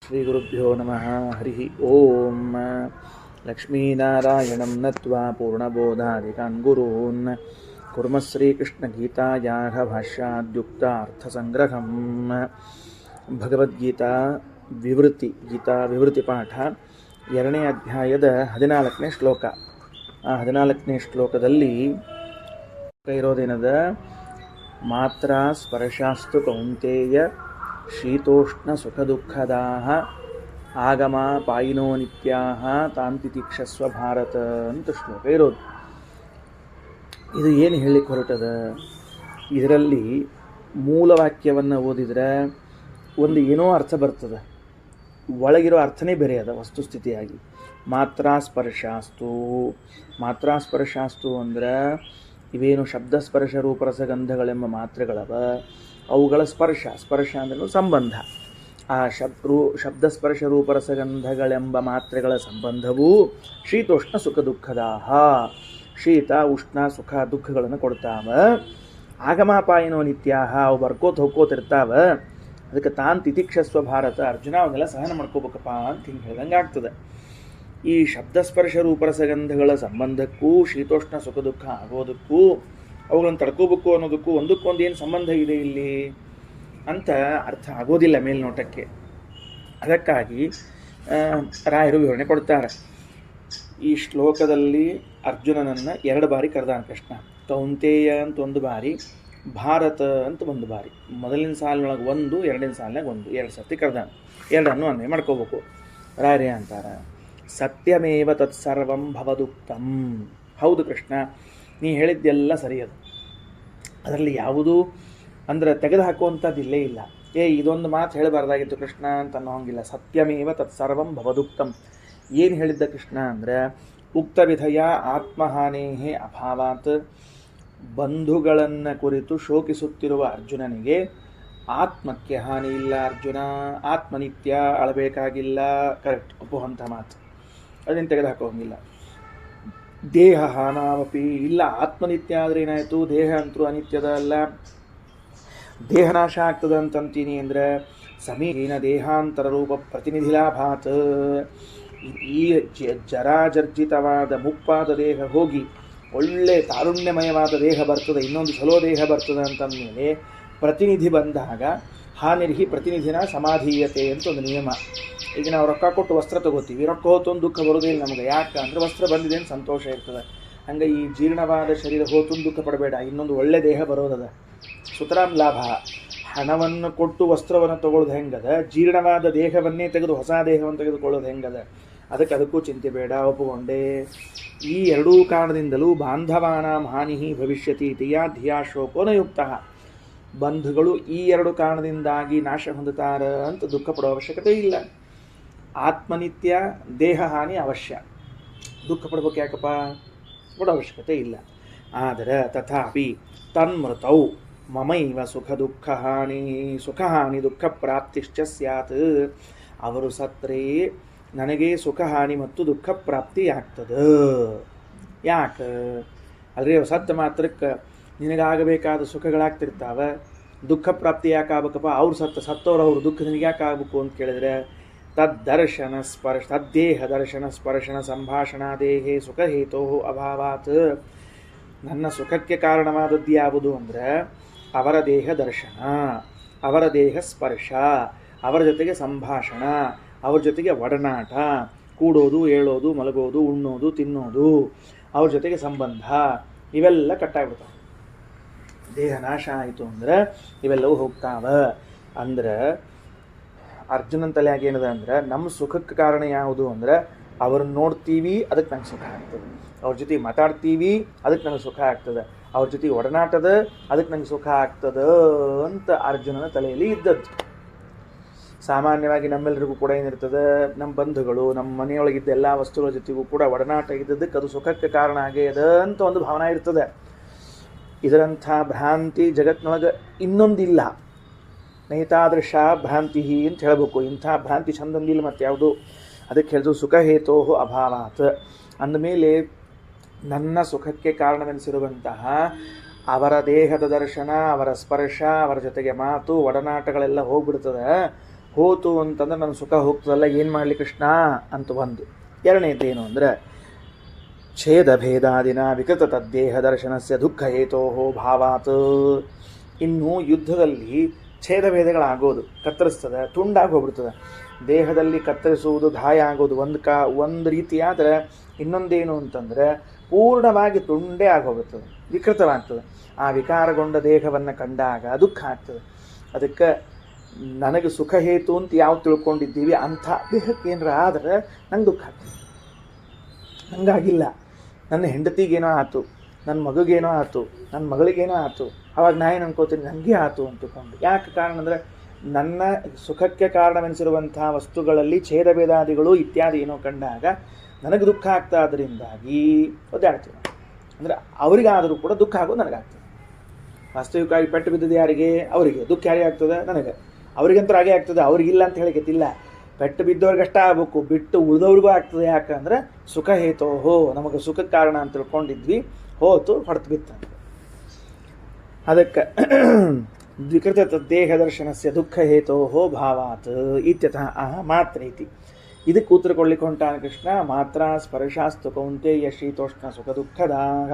ಶ್ರೀಗುರುಭ್ಯೋ ನಮಃ. ಹರಿ ಓಂ. ಲಕ್ಷ್ಮೀನಾರಾಯಣಂ ನತ್ವಾ ಪೂರ್ಣಬೋಧಾಧಿಕಾನ್ ಗುರೂನ್ ಕುರ್ಮ ಶ್ರೀಕೃಷ್ಣಗೀತಾಯಾಃ ಭಾಷ್ಯಾದ್ಯುಕ್ತಾರ್ಥಸಂಗ್ರಹಂ. ಭಗವದ್ಗೀತಾ ವಿವೃತಿ ಪಾಠ 2ನೇ ಅಧ್ಯಾಯದ 14ನೇ ಶ್ಲೋಕ. ಆ 14ನೇ ಶ್ಲೋಕದಲ್ಲಿ ಇರೋದೇನದ, ಮಾತ್ರ ಸ್ಪರ್ಶಾಸ್ತು ಕೌಂತೇಯ ಶೀತೋಷ್ಣ ಸುಖ ದುಃಖದಾಹ ಆಗಮ ಪಾಯಿನೋ ನಿತ್ಯಾಹ ತಾಂತಿತಿಕ್ಷಸ್ವ ಭಾರತ ಅಂತ ಶ್ಲೋಕ ಇರೋದು. ಇದು ಏನು ಹೇಳಲಿಕ್ಕೆ ಹೊರಟದ? ಇದರಲ್ಲಿ ಮೂಲ ವಾಕ್ಯವನ್ನು ಓದಿದರೆ ಒಂದು ಏನೋ ಅರ್ಥ ಬರ್ತದೆ, ಒಳಗಿರೋ ಅರ್ಥನೇ ಬೇರೆ ಅದ ವಸ್ತುಸ್ಥಿತಿಯಾಗಿ. ಮಾತ್ರ ಸ್ಪರ್ಶಾಸ್ತು ಅಂದ್ರೆ ಇವೇನು ಶಬ್ದಸ್ಪರ್ಶ ರೂಪರಸಗಂಧಗಳೆಂಬ ಮಾತ್ರೆಗಳವ, ಅವುಗಳ ಸ್ಪರ್ಶ ಅಂದ್ರೆ ಸಂಬಂಧ. ಆ ಶಬ್ದಸ್ಪರ್ಶ ರೂಪರಸಗಂಧಗಳೆಂಬ ಮಾತ್ರೆಗಳ ಸಂಬಂಧವು ಶೀತೋಷ್ಣ ಸುಖ ದುಃಖದಾಹ, ಶೀತ ಉಷ್ಣ ಸುಖ ದುಃಖಗಳನ್ನು ಕೊಡ್ತಾವ. ಆಗಮಾಪಾಯಿನೋ ನಿತ್ಯಾಹ, ಅವು ಬರ್ಕೋತ ಹೋಗ್ಕೋತಿರ್ತಾವ. ಅದಕ್ಕೆ ತಾನ್ ತಿತಿಕ್ಷಸ್ವ ಭಾರತ, ಅರ್ಜುನ ಅವನ್ನೆಲ್ಲ ಸಹನ ಮಾಡ್ಕೋಬೇಕಪ್ಪ ಅಂತ ಹಿಂಗೆ ಹೇಳ್ದಂಗೆ ಆಗ್ತದೆ. ಈ ಶಬ್ದಸ್ಪರ್ಶ ರೂಪರಸಗಂಧಗಳ ಸಂಬಂಧಕ್ಕೂ ಶೀತೋಷ್ಣ ಸುಖ ದುಃಖ ಆಗೋದಕ್ಕೂ ಅವುಗಳನ್ನು ತಡ್ಕೋಬೇಕು ಅನ್ನೋದಕ್ಕೂ ಒಂದಕ್ಕೊಂದು ಏನು ಸಂಬಂಧ ಇದೆ ಇಲ್ಲಿ ಅಂತ ಅರ್ಥ ಆಗೋದಿಲ್ಲ ಮೇಲ್ನೋಟಕ್ಕೆ. ಅದಕ್ಕಾಗಿ ರಾಯರು ವಿವರಣೆ ಕೊಡ್ತಾರೆ. ಈ ಶ್ಲೋಕದಲ್ಲಿ ಅರ್ಜುನನನ್ನು 2 ಬಾರಿ ಕರೆದಾನ ಕೃಷ್ಣ. ಕೌಂತೇಯ ಅಂತ 1 ಬಾರಿ, ಭಾರತ ಅಂತ 1 ಬಾರಿ. ಮೊದಲಿನ ಸಾಲಿನೊಳಗೆ 1, 2ನೇ ಸಾಲಿನಾಗ 1, 2 ಸರ್ತಿ ಕರೆದಾನ. 2 ಅನ್ವಯ ಮಾಡ್ಕೋಬೇಕು. ರಾಯರೇ ಅಂತಾರೆ, ಸತ್ಯಮೇವ ತತ್ಸರ್ವಂ ಭವದುಕ್ತಂ. ಹೌದು ಕೃಷ್ಣ, ನೀ ಹೇಳಿದ್ದೆಲ್ಲ ಸರಿಯದು. ಅದರಲ್ಲಿ ಯಾವುದೂ ಅಂದ್ರೆ ತೆಗೆದು ಹಾಕುವಂಥದ್ದು ಇಲ್ಲೇ ಇಲ್ಲ. ಇದೊಂದು ಮಾತು ಹೇಳಬಾರ್ದಾಗಿತ್ತು ಕೃಷ್ಣ ಅಂತ ಅನ್ನೋಂಗಿಲ್ಲ. ಸತ್ಯಮೇವ ತತ್ಸರ್ವಂ ಭವದುಕ್ತಂ. ಏನು ಹೇಳಿದ್ದ ಕೃಷ್ಣ ಅಂದರೆ, ಉಕ್ತ ವಿಧಯ ಆತ್ಮಹಾನೇಹೇ ಅಭಾವಾತ್. ಬಂಧುಗಳನ್ನು ಕುರಿತು ಶೋಕಿಸುತ್ತಿರುವ ಅರ್ಜುನನಿಗೆ ಆತ್ಮಕ್ಕೆ ಹಾನಿ ಇಲ್ಲ. ಅರ್ಜುನ ಆತ್ಮನಿತ್ಯ, ಅಳಬೇಕಾಗಿಲ್ಲ. ಕರೆಕ್ಟ್, ಒಪ್ಪುವಂಥ ಮಾತು, ಅದನ್ನು ತೆಗೆದುಹಾಕೋಂಗಿಲ್ಲ. ದೇಹ ಹಾನಾವಪಿ ಇಲ್ಲ. ಆತ್ಮನಿತ್ಯ ಆದರೆ ಏನಾಯಿತು? ದೇಹ ಅಂತರೂ ಅನಿತ್ಯದ ಅಲ್ಲ, ದೇಹನಾಶ ಆಗ್ತದೆ ಅಂತಂತೀನಿ ಅಂದರೆ ಸಮೀನ ದೇಹಾಂತರ ರೂಪ ಪ್ರತಿನಿಧಿ ಲಾಭಾತ್. ಈ ಜರಾಜರ್ಜಿತವಾದ ಮುಪ್ಪಾದ ದೇಹ ಹೋಗಿ ಒಳ್ಳೆ ತಾರುಣ್ಯಮಯವಾದ ದೇಹ ಬರ್ತದೆ, ಇನ್ನೊಂದು ಚಲೋ ದೇಹ ಬರ್ತದೆ ಅಂತಂದಮೇಲೆ ಪ್ರತಿನಿಧಿ ಬಂದಾಗ ಹಾನಿರ್ಹಿ ಪ್ರತಿನಿಧಿನ ಸಮಾಧೀಯತೆ ಅಂತ ಒಂದು ನಿಯಮ. ಈಗ ನಾವು ರೊಕ್ಕ ಕೊಟ್ಟು ವಸ್ತ್ರ ತಗೋತೀವಿ, ರೊಕ್ಕ ಹೋತೊಂದು ದುಃಖ ಬರೋದಿಲ್ಲ ನಮಗೆ. ಯಾಕೆ ಅಂದರೆ ವಸ್ತ್ರ ಬಂದಿದೆ ಅಂತ ಸಂತೋಷ ಇರ್ತದೆ. ಹಂಗೆ ಈ ಜೀರ್ಣವಾದ ಶರೀರ ಹೋತೊಂದು ದುಃಖ ಪಡಬೇಡ, ಇನ್ನೊಂದು ಒಳ್ಳೆ ದೇಹ ಬರೋದದ. ಸುತರಾಂ ಲಾಭ. ಹಣವನ್ನು ಕೊಟ್ಟು ವಸ್ತ್ರವನ್ನು ತಗೊಳ್ಳೋದು ಹೆಂಗದ, ಜೀರ್ಣವಾದ ದೇಹವನ್ನೇ ತೆಗೆದು ಹೊಸ ದೇಹವನ್ನು ತೆಗೆದುಕೊಳ್ಳೋದು ಹೆಂಗದ, ಅದಕ್ಕೂ ಚಿಂತೆ ಬೇಡ, ಒಪ್ಪುಕೊಂಡೆ. ಈ 2 ಕಾರಣದಿಂದಲೂ ಬಾಂಧವಾನಾಂ ಹಾನಿ ಭವಿಷ್ಯತಿ ಧಿಯಾ ಧಿಯಾ ಶೋಕೋನಯುಕ್ತ. ಬಂಧುಗಳು ಈ 2 ಕಾರಣದಿಂದಾಗಿ ನಾಶ ಹೊಂದುತ್ತಾರ ಅಂತ ದುಃಖ ಪಡೋ ಅವಶ್ಯಕತೆ ಇಲ್ಲ. ಆತ್ಮನಿತ್ಯ, ದೇಹ ಹಾನಿ ಅವಶ್ಯ. ದುಃಖ ಪಡ್ಬೇಕು ಯಾಕಪ್ಪ? ಪಡೋ ಅವಶ್ಯಕತೆ ಇಲ್ಲ. ಆದರೆ ತಥಾಪಿ ತನ್ಮೃತೌ ಮಮೈವ ಸುಖ ಹಾನಿ ದುಃಖ ಪ್ರಾಪ್ತಿಶ್ಚ ಸ್ಯಾತ್. ಅವರು ಸತ್ತರೆ ನನಗೆ ಸುಖ ಹಾನಿ ಮತ್ತು ದುಃಖ ಪ್ರಾಪ್ತಿ ಆಗ್ತದೆ. ಯಾಕೆ ಅಲ್ರಿ? ಸತ್ತ ಮಾತ್ರಕ್ಕೆ ನಿನಗಾಗಬೇಕಾದ ಸುಖಗಳಾಗ್ತಿರ್ತಾವೆ, ದುಃಖ ಪ್ರಾಪ್ತಿ ಯಾಕೆ ಆಗ್ಬೇಕಪ್ಪ? ಅವ್ರು ಸತ್ತವ್ರು ಅವ್ರ ದುಃಖ ನಿನಗೆ ಯಾಕೆ ಆಗಬೇಕು ಅಂತ ಕೇಳಿದ್ರೆ, ತದ್ದೇಹ ದರ್ಶನ ಸ್ಪರ್ಶನ ಸಂಭಾಷಣಾದೇಹೇ ಸುಖ ಹೇತೋ ಅಭಾವಾತ್. ನನ್ನ ಸುಖಕ್ಕೆ ಕಾರಣವಾದದ್ದು ಯಾವುದು ಅಂದರೆ ಅವರ ದೇಹ ದರ್ಶನ, ಅವರ ದೇಹ ಸ್ಪರ್ಶ, ಅವರ ಜೊತೆಗೆ ಸಂಭಾಷಣ, ಅವ್ರ ಜೊತೆಗೆ ಒಡನಾಟ, ಕೂಡೋದು, ಏಳೋದು, ಮಲಗೋದು, ಉಣ್ಣೋದು, ತಿನ್ನೋದು, ಅವ್ರ ಜೊತೆಗೆ ಸಂಬಂಧ, ಇವೆಲ್ಲ ಕಟ್ಟಾಗ್ಬಿಡ್ತಾವೆ. ದೇಹ ನಾಶ ಆಯಿತು ಅಂದರೆ ಇವೆಲ್ಲವೂ ಹೋಗ್ತಾವ. ಅಂದ್ರೆ ಅರ್ಜುನನ ತಲೆಯಾಗಿ ಏನದ ಅಂದ್ರೆ, ನಮ್ಮ ಸುಖಕ್ಕೆ ಕಾರಣ ಯಾವುದು ಅಂದರೆ ಅವ್ರನ್ನ ನೋಡ್ತೀವಿ, ಅದಕ್ಕೆ ನಂಗೆ ಸುಖ ಆಗ್ತದೆ. ಅವ್ರ ಜೊತೆಗೆ ಮಾತಾಡ್ತೀವಿ, ಅದಕ್ಕೆ ನನಗೆ ಸುಖ ಆಗ್ತದೆ. ಅವ್ರ ಜೊತೆಗೆ ಒಡನಾಟದ, ಅದಕ್ಕೆ ನಂಗೆ ಸುಖ ಆಗ್ತದೆ ಅಂತ ಅರ್ಜುನನ ತಲೆಯಲ್ಲಿ ಇದ್ದದ್ದು. ಸಾಮಾನ್ಯವಾಗಿ ನಮ್ಮೆಲ್ಲರಿಗೂ ಕೂಡ ಏನಿರ್ತದೆ, ನಮ್ಮ ಬಂಧುಗಳು, ನಮ್ಮ ಮನೆಯೊಳಗಿದ್ದ ಎಲ್ಲ ವಸ್ತುಗಳ ಜೊತೆಗೂ ಕೂಡ ಒಡನಾಟ ಇದ್ದದಕ್ಕೆ ಅದು ಸುಖಕ್ಕೆ ಕಾರಣ ಆಗ್ಯದ ಅಂತ ಒಂದು ಭಾವನೆ ಇರ್ತದೆ. ಇದರಂಥ ಭ್ರಾಂತಿ ಜಗತ್ತಿನೊಳಗೆ ಇನ್ನೊಂದಿಲ್ಲ. ನೈತಾದೃಶ ಭ್ರಾಂತಿ ಅಂತ ಹೇಳಬೇಕು. ಇಂಥ ಭ್ರಾಂತಿ ಚಂದೊಂದಿಲ್ಲ ಮತ್ತು ಯಾವುದು. ಅದಕ್ಕೆ ಹೇಳಿದ್ರು ಸುಖ ಹೇತೋ ಅಭಾವಾತ್. ಅಂದಮೇಲೆ ನನ್ನ ಸುಖಕ್ಕೆ ಕಾರಣವೆನಿಸಿರುವಂತಹ ಅವರ ದೇಹದ ದರ್ಶನ, ಅವರ ಸ್ಪರ್ಶ, ಅವರ ಜೊತೆಗೆ ಮಾತು, ಒಡನಾಟಗಳೆಲ್ಲ ಹೋಗ್ಬಿಡ್ತದೆ. ಹೋತು ಅಂತಂದ್ರೆ ನನ್ನ ಸುಖ ಹೋಗ್ತದಲ್ಲ, ಏನು ಮಾಡಲಿ ಕೃಷ್ಣ ಅಂತ ಒಂದು. ಎರಡನೇದೇನು ಅಂದರೆ ಛೇದ ಭೇದಾದಿನ ವಿಕೃತ ತದ್ದೇಹ ದರ್ಶನಸ್ಯ ದುಃಖ ಹೇತೋ ಭಾವಾತ್. ಇನ್ನು ಯುದ್ಧದಲ್ಲಿ ಛೇದ ಭೇದಗಳಾಗೋದು, ಕತ್ತರಿಸ್ತದೆ, ತುಂಡಾಗಿ ಹೋಗ್ಬಿಡ್ತದೆ. ದೇಹದಲ್ಲಿ ಕತ್ತರಿಸುವುದು, ಗಾಯ ಆಗೋದು ಒಂದು ರೀತಿಯಾದರೆ, ಇನ್ನೊಂದೇನು ಅಂತಂದರೆ ಪೂರ್ಣವಾಗಿ ತುಂಡೇ ಆಗೋಗ್ಬಿಡ್ತದೆ, ವಿಕೃತವಾಗ್ತದೆ. ಆ ವಿಕಾರಗೊಂಡ ದೇಹವನ್ನು ಕಂಡಾಗ ದುಃಖ ಆಗ್ತದೆ. ಅದಕ್ಕೆ ನನಗೆ ಸುಖ ಹೇತು ಅಂತ ಯಾವ ತಿಳ್ಕೊಂಡಿದ್ದೀವಿ ಅಂಥ ದೇಹಕ್ಕೇನಾರ ಆದರೆ ನಂಗೆ ದುಃಖ ಆಗ್ತದೆ. ಹಂಗಾಗಿಲ್ಲ, ನನ್ನ ಹೆಂಡತಿಗೇನೋ ಆಯ್ತು, ನನ್ನ ಮಗುಗೇನೋ ಆಯ್ತು, ನನ್ನ ಮಗಳಿಗೇನೋ ಆಯ್ತು, ಅವಾಗ ನಾ ಏನು ಅನ್ಕೋತೀನಿ, ನನಗೆ ಆಯ್ತು ಅಂತಕೊಂಡು. ಯಾಕೆ ಕಾರಣ ಅಂದರೆ ನನ್ನ ಸುಖಕ್ಕೆ ಕಾರಣವೆನಿಸಿರುವಂಥ ವಸ್ತುಗಳಲ್ಲಿ ಛೇದ ಭೇದಾದಿಗಳು ಇತ್ಯಾದಿ ಏನೋ ಕಂಡಾಗ ನನಗೆ ದುಃಖ ಆಗ್ತಾ ಅದರಿಂದಾಗಿ ಒದ್ದಾಡ್ತೀನಿ. ಅಂದರೆ ಅವರಿಗಾದರೂ ಕೂಡ ದುಃಖ ಆಗೋದು ನನಗಾಗ್ತದೆ. ವಾಸ್ತವಿಕವಾಗಿ ಪೆಟ್ಟು ಬಿದ್ದದ್ದು ಯಾರಿಗೆ? ಅವರಿಗೆ. ದುಃಖ ಯಾರಿಗೆ ಆಗ್ತದೆ? ನನಗೆ. ಅವರಿಗಂತೂ ಹಾಗೆ ಆಗ್ತದೆ, ಅವ್ರಿಗಿಲ್ಲ ಅಂತ ಹೇಳಿಕೆತ್ತಿಲ್ಲ. ಪೆಟ್ಟು ಬಿದ್ದವ್ರಿಗಷ್ಟ ಆಗಬೇಕು, ಬಿಟ್ಟು ಉಳಿದವ್ರಿಗೂ ಆಗ್ತದೆ. ಯಾಕಂದರೆ ಸುಖ ಹೇತೋ ನಮಗೆ ಸುಖಕ್ಕೆ ಕಾರಣ ಅಂತ ತಿಳ್ಕೊಂಡಿದ್ವಿ, ಹೋತು ಹೊಡೆತು ಬಿತ್ತ. ಅದಕ್ಕೆ ವಿಕೃತ ತದ್ದೇಹ ದರ್ಶನಸ್ಯ ದುಃಖ ಹೇತೋ ಭಾವಾತ್ ಇತ್ಯತಃ ಮಾತ್ರ ಇತಿ. ಇದಕ್ಕೆ ಉತ್ತರ ಕೊಡ್ಲಿಕ್ಕೆ ಹೊಂಟಾನ ಕೃಷ್ಣ. ಮಾತ್ರ ಸ್ಪರ್ಶಾಸ್ತು ಕೌಂತೆಯ ಶೀತೋಷ್ಣ ಸುಖ ದುಃಖದಾಹ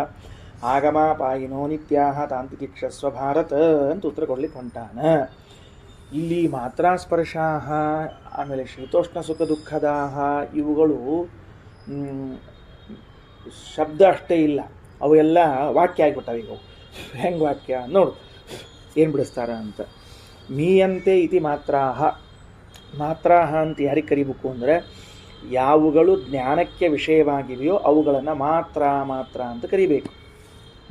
ಆಗಮಾಪಾಯಿನೋ ನಿತ್ಯಾಹ ತಾಂತಿತಿಕ್ಷಸ್ವ ಭಾರತ ಅಂತ ಉತ್ತರ ಕೊಡ್ಲಿಕ್ಕೆ ಹೊಂಟಾನ. ಇಲ್ಲಿ ಮಾತ್ರ ಸ್ಪರ್ಶಾಹ, ಆಮೇಲೆ ಶೀತೋಷ್ಣ ಸುಖ ದುಃಖದಾಹ ಇವುಗಳು ಶಬ್ದ ಅಷ್ಟೇ ಇಲ್ಲ, ಅವು ಎಲ್ಲ ವಾಕ್ಯ ಆಗಿಬಿಟ್ಟವೆ. ಈಗ ಹೆಂಗೆ ವಾಕ್ಯ ನೋಡು, ಏನು ಬಿಡಿಸ್ತಾರ ಅಂತ. ಮೀಯಂತೆ ಇತಿ ಮಾತ್ರಾಹ. ಮಾತ್ರಾಹ ಅಂತ ಯಾರಿಗೆ ಕರಿಬೇಕು ಅಂದರೆ, ಯಾವುಗಳು ಜ್ಞಾನಕ್ಕೆ ವಿಷಯವಾಗಿವೆಯೋ ಅವುಗಳನ್ನು ಮಾತ್ರ ಮಾತ್ರ ಅಂತ ಕರಿಬೇಕು.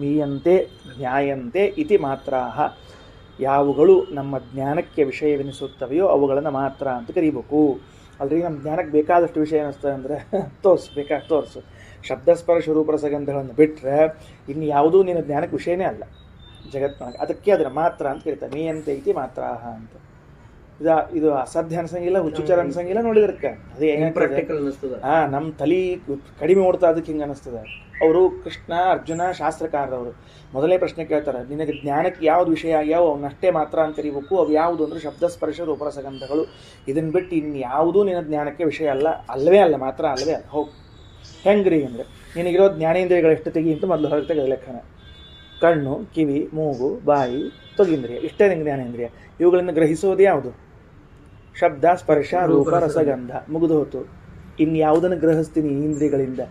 ಮೀಯಂತೆ ಜ್ಞಾಯಂತೆ ಇತಿ ಮಾತ್ರಾಹ. ಯಾವುಗಳು ನಮ್ಮ ಜ್ಞಾನಕ್ಕೆ ವಿಷಯವೆನಿಸುತ್ತವೆಯೋ ಅವುಗಳನ್ನು ಮಾತ್ರ ಅಂತ ಕರಿಬೇಕು. ಅಲ್ರಿ ನಮ್ಮ ಜ್ಞಾನಕ್ಕೆ ಬೇಕಾದಷ್ಟು ವಿಷಯ ಅನ್ನಿಸ್ತದೆ ಅಂದರೆ ತೋರಿಸು, ಬೇಕಾಗಿ ತೋರಿಸು. ಶಬ್ದಸ್ಪರ್ಶ ರೂಪರಸಗಂಧಗಳನ್ನು ಬಿಟ್ಟರೆ ಇನ್ನು ಯಾವುದೂ ನಿನ್ನ ಜ್ಞಾನಕ್ಕೆ ವಿಷಯನೇ ಅಲ್ಲ ಜಗತ್ತಿನೊಳಗೆ. ಅದಕ್ಕೆ ಅದರ ಮಾತ್ರ ಅಂತ ಕರೀತಾರೆ. ಮೀಯಂತೆ ಐತಿ ಮಾತ್ರ ಅಂತ. ಇದು ಅಸಾಧ್ಯ ಅನ್ಸಂಗಿಲ್ಲ, ಹುಚ್ಚುಚಾರ ಅನ್ಸಂಗಿಲ್ಲ. ನೋಡಿದ್ರಕ್ಕೆ ಅದೇ ನಮ್ಮ ತಲೆ ಕಡಿಮೆ ಓಡ್ತಾ ಅದಕ್ಕೆ ಹಿಂಗೆ ಅನ್ನಿಸ್ತದೆ. ಅವರು ಕೃಷ್ಣ ಅರ್ಜುನ ಶಾಸ್ತ್ರಕಾರರವರು ಮೊದಲನೇ ಪ್ರಶ್ನೆ ಕೇಳ್ತಾರೆ, ನಿನಗೆ ಜ್ಞಾನಕ್ಕೆ ಯಾವ್ದು ವಿಷಯ ಆಗ್ಯಾವ ಅವನ್ನಷ್ಟೇ ಮಾತ್ರ ಅಂತ ಕರಿಬೇಕು. ಅವು ಯಾವುದು ಅಂದರೆ ಶಬ್ದಸ್ಪರ್ಶ ರೂಪರಸಗಂಧಗಳು. ಇದನ್ನು ಬಿಟ್ಟು ಇನ್ನು ಯಾವುದೂ ನಿನ್ನ ಜ್ಞಾನಕ್ಕೆ ವಿಷಯ ಅಲ್ಲ, ಅಲ್ಲವೇ ಅಲ್ಲ, ಮಾತ್ರ ಅಲ್ಲವೇ ಅಲ್ಲ. ಹೋಗಿ ಹೆಂಗ್ರಿ ಅಂದರೆ, ನಿನಗಿರೋ ಜ್ಞಾನೇಂದ್ರಿಯಗಳು ಎಷ್ಟು ತೆಗಿ ಅಂತ ಮೊದಲು ಹೊರಗೆ ತೆಗೆದ ಲೆಕ್ಕನ. ಕಣ್ಣು, ಕಿವಿ, ಮೂಗು, ಬಾಯಿ, ತೊಗೀಂದ್ರಿಯ, ಇಷ್ಟೇ ನಿಂಗೆ ಜ್ಞಾನೇಂದ್ರಿಯ. ಇವುಗಳಿಂದ ಗ್ರಹಿಸೋದು ಯಾವುದು? ಶಬ್ದ, ಸ್ಪರ್ಶ, ರೂಪ, ರಸಗಂಧ. ಮುಗಿದು ಹೋತು. ಇನ್ನು ಯಾವುದನ್ನು ಗ್ರಹಿಸ್ತೀನಿ ಈ ಇಂದ್ರಿಯಗಳಿಂದ?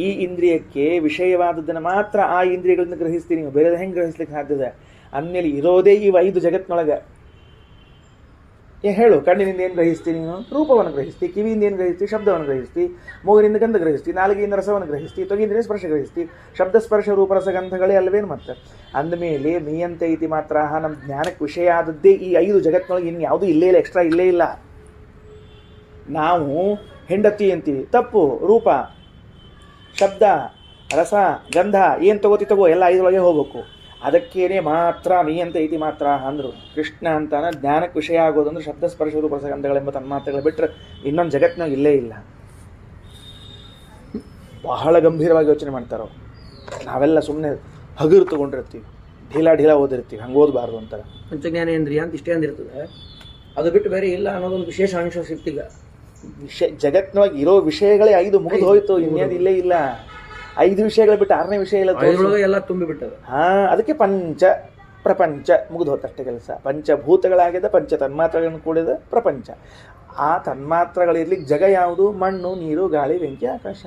ಈ ಇಂದ್ರಿಯಕ್ಕೆ ವಿಷಯವಾದದ್ದನ್ನು ಮಾತ್ರ ಆ ಇಂದ್ರಿಯಗಳಿಂದ ಗ್ರಹಿಸ್ತೀನಿ. ಬೇರೆ ಹೆಂಗೆ ಗ್ರಹಿಸ್ಲಿಕ್ಕೆ ಸಾಧ್ಯದ? ಅಂದಮೇಲೆ ಇರೋದೇ ಈ 5 ಜಗತ್ತಿನೊಳಗೆ. ಹೇಳು, ಕಣ್ಣಿನಿಂದ ಏನು ಗ್ರಹಿಸ್ತೀನಿ ನೀನು? ರೂಪವನ್ನು ಗ್ರಹಿಸ್ತಿ. ಕಿವಿಯಿಂದ ಏನು ಗ್ರಹಿಸ್ತಿ? ಶಬ್ದವನ್ನು ಗ್ರಹಿಸ್ತಿ. ಮೂಗಿನಿಂದ ಗಂಧ ಗ್ರಹಿಸ್ತಿ. ನಾಲಿಗೆಯಿಂದ ರಸವನ್ನು ಗ್ರಹಿಸ್ತಿ. ತೊಗಿಂದ್ರಿಂದ ಸ್ಪರ್ಶ ಗ್ರಹಿಸ್ತಿ. ಶಬ್ದ, ಸ್ಪರ್ಶ, ರೂಪರಸಗಂಧಗಳೇ ಅಲ್ವೇನು ಮತ್ತೆ? ಅಂದಮೇಲೆ ಮೀಯಂತೆ ಇತಿ ಮಾತ್ರ ನಮ್ಮ ಜ್ಞಾನಕ್ಕೆ ವಿಷಯ ಆದದ್ದೇ ಈ 5 ಜಗತ್ತಿನೊಳಗೆ. ಇನ್ನು ಯಾವುದೂ ಇಲ್ಲೇ ಇಲ್ಲ, ಎಕ್ಸ್ಟ್ರಾ ಇಲ್ಲೇ ಇಲ್ಲ. ನಾವು ಹೆಂಡತಿ ಅಂತೀವಿ, ತಪ್ಪು. ರೂಪ, ಶಬ್ದ, ರಸ, ಗಂಧ ಏನು ತಗೋ ಎಲ್ಲ 5 ಹೋಗ್ಬೇಕು. ಅದಕ್ಕೇನೆ ಮಾತ್ರ ಮೀಯಂತೆ ಐತಿ ಮಾತ್ರ ಅಂದರು ಕೃಷ್ಣ ಅಂತಾನೆ. ಜ್ಞಾನಕ್ಕೆ ವಿಷಯ ಆಗೋದಂದ್ರೆ ಶಬ್ದ, ಸ್ಪರ್ಶ, ರೂಪರಸಗಂಧಗಳೆಂಬ ತನ್ಮಾತ್ರೆಗಳು ಬಿಟ್ಟರೆ ಇನ್ನೊಂದು ಜಗತ್ತಿನಾಗ ಇಲ್ಲೇ ಇಲ್ಲ. ಬಹಳ ಗಂಭೀರವಾಗಿ ಯೋಚನೆ ಮಾಡ್ತಾರೋ. ನಾವೆಲ್ಲ ಸುಮ್ಮನೆ ಹಗುರು ತೊಗೊಂಡಿರ್ತೀವಿ, ಢೀಲಾ ಓದಿರ್ತೀವಿ. ಹಂಗೆ ಓದಬಾರ್ದು ಅಂತಾರೆ. ಪಂಚಜ್ಞಾನೇಂದ್ರಿಯ ಅಂತ ಇಷ್ಟೇ ಅಂದಿರ್ತದೆ, ಅದು ಬಿಟ್ಟು ಬೇರೆ ಇಲ್ಲ ಅನ್ನೋದೊಂದು ವಿಶೇಷ ಅಂಶ ಸಿಗ್ತಿಲ್ಲ. ಜಗತ್ತಿನೊಳಗೆ ಇರೋ ವಿಷಯಗಳೇ 5 ಮುಗಿದು ಹೋಯ್ತು. ಇನ್ನೇನು ಇಲ್ಲೇ ಇಲ್ಲ. 5 ವಿಷಯಗಳು ಬಿಟ್ಟು 6ನೇ ವಿಷಯ ಇಲ್ಲ, ಎಲ್ಲ ತುಂಬಿ ಬಿಟ್ಟದ. ಅದಕ್ಕೆ ಪಂಚ ಪ್ರಪಂಚ ಮುಗಿದು ಹೋತಷ್ಟೇ ಕೆಲಸ. ಪಂಚಭೂತಗಳಾಗಿದೆ, ಪಂಚ ತನ್ಮಾತ್ರಗಳನ್ನು ಕೂಡಿದ ಪ್ರಪಂಚ. ಆ ತನ್ಮಾತ್ರಗಳಿರ್ಲಿಕ್ಕೆ ಜಗ ಯಾವುದು? ಮಣ್ಣು, ನೀರು, ಗಾಳಿ, ಬೆಂಕಿ, ಆಕಾಶ.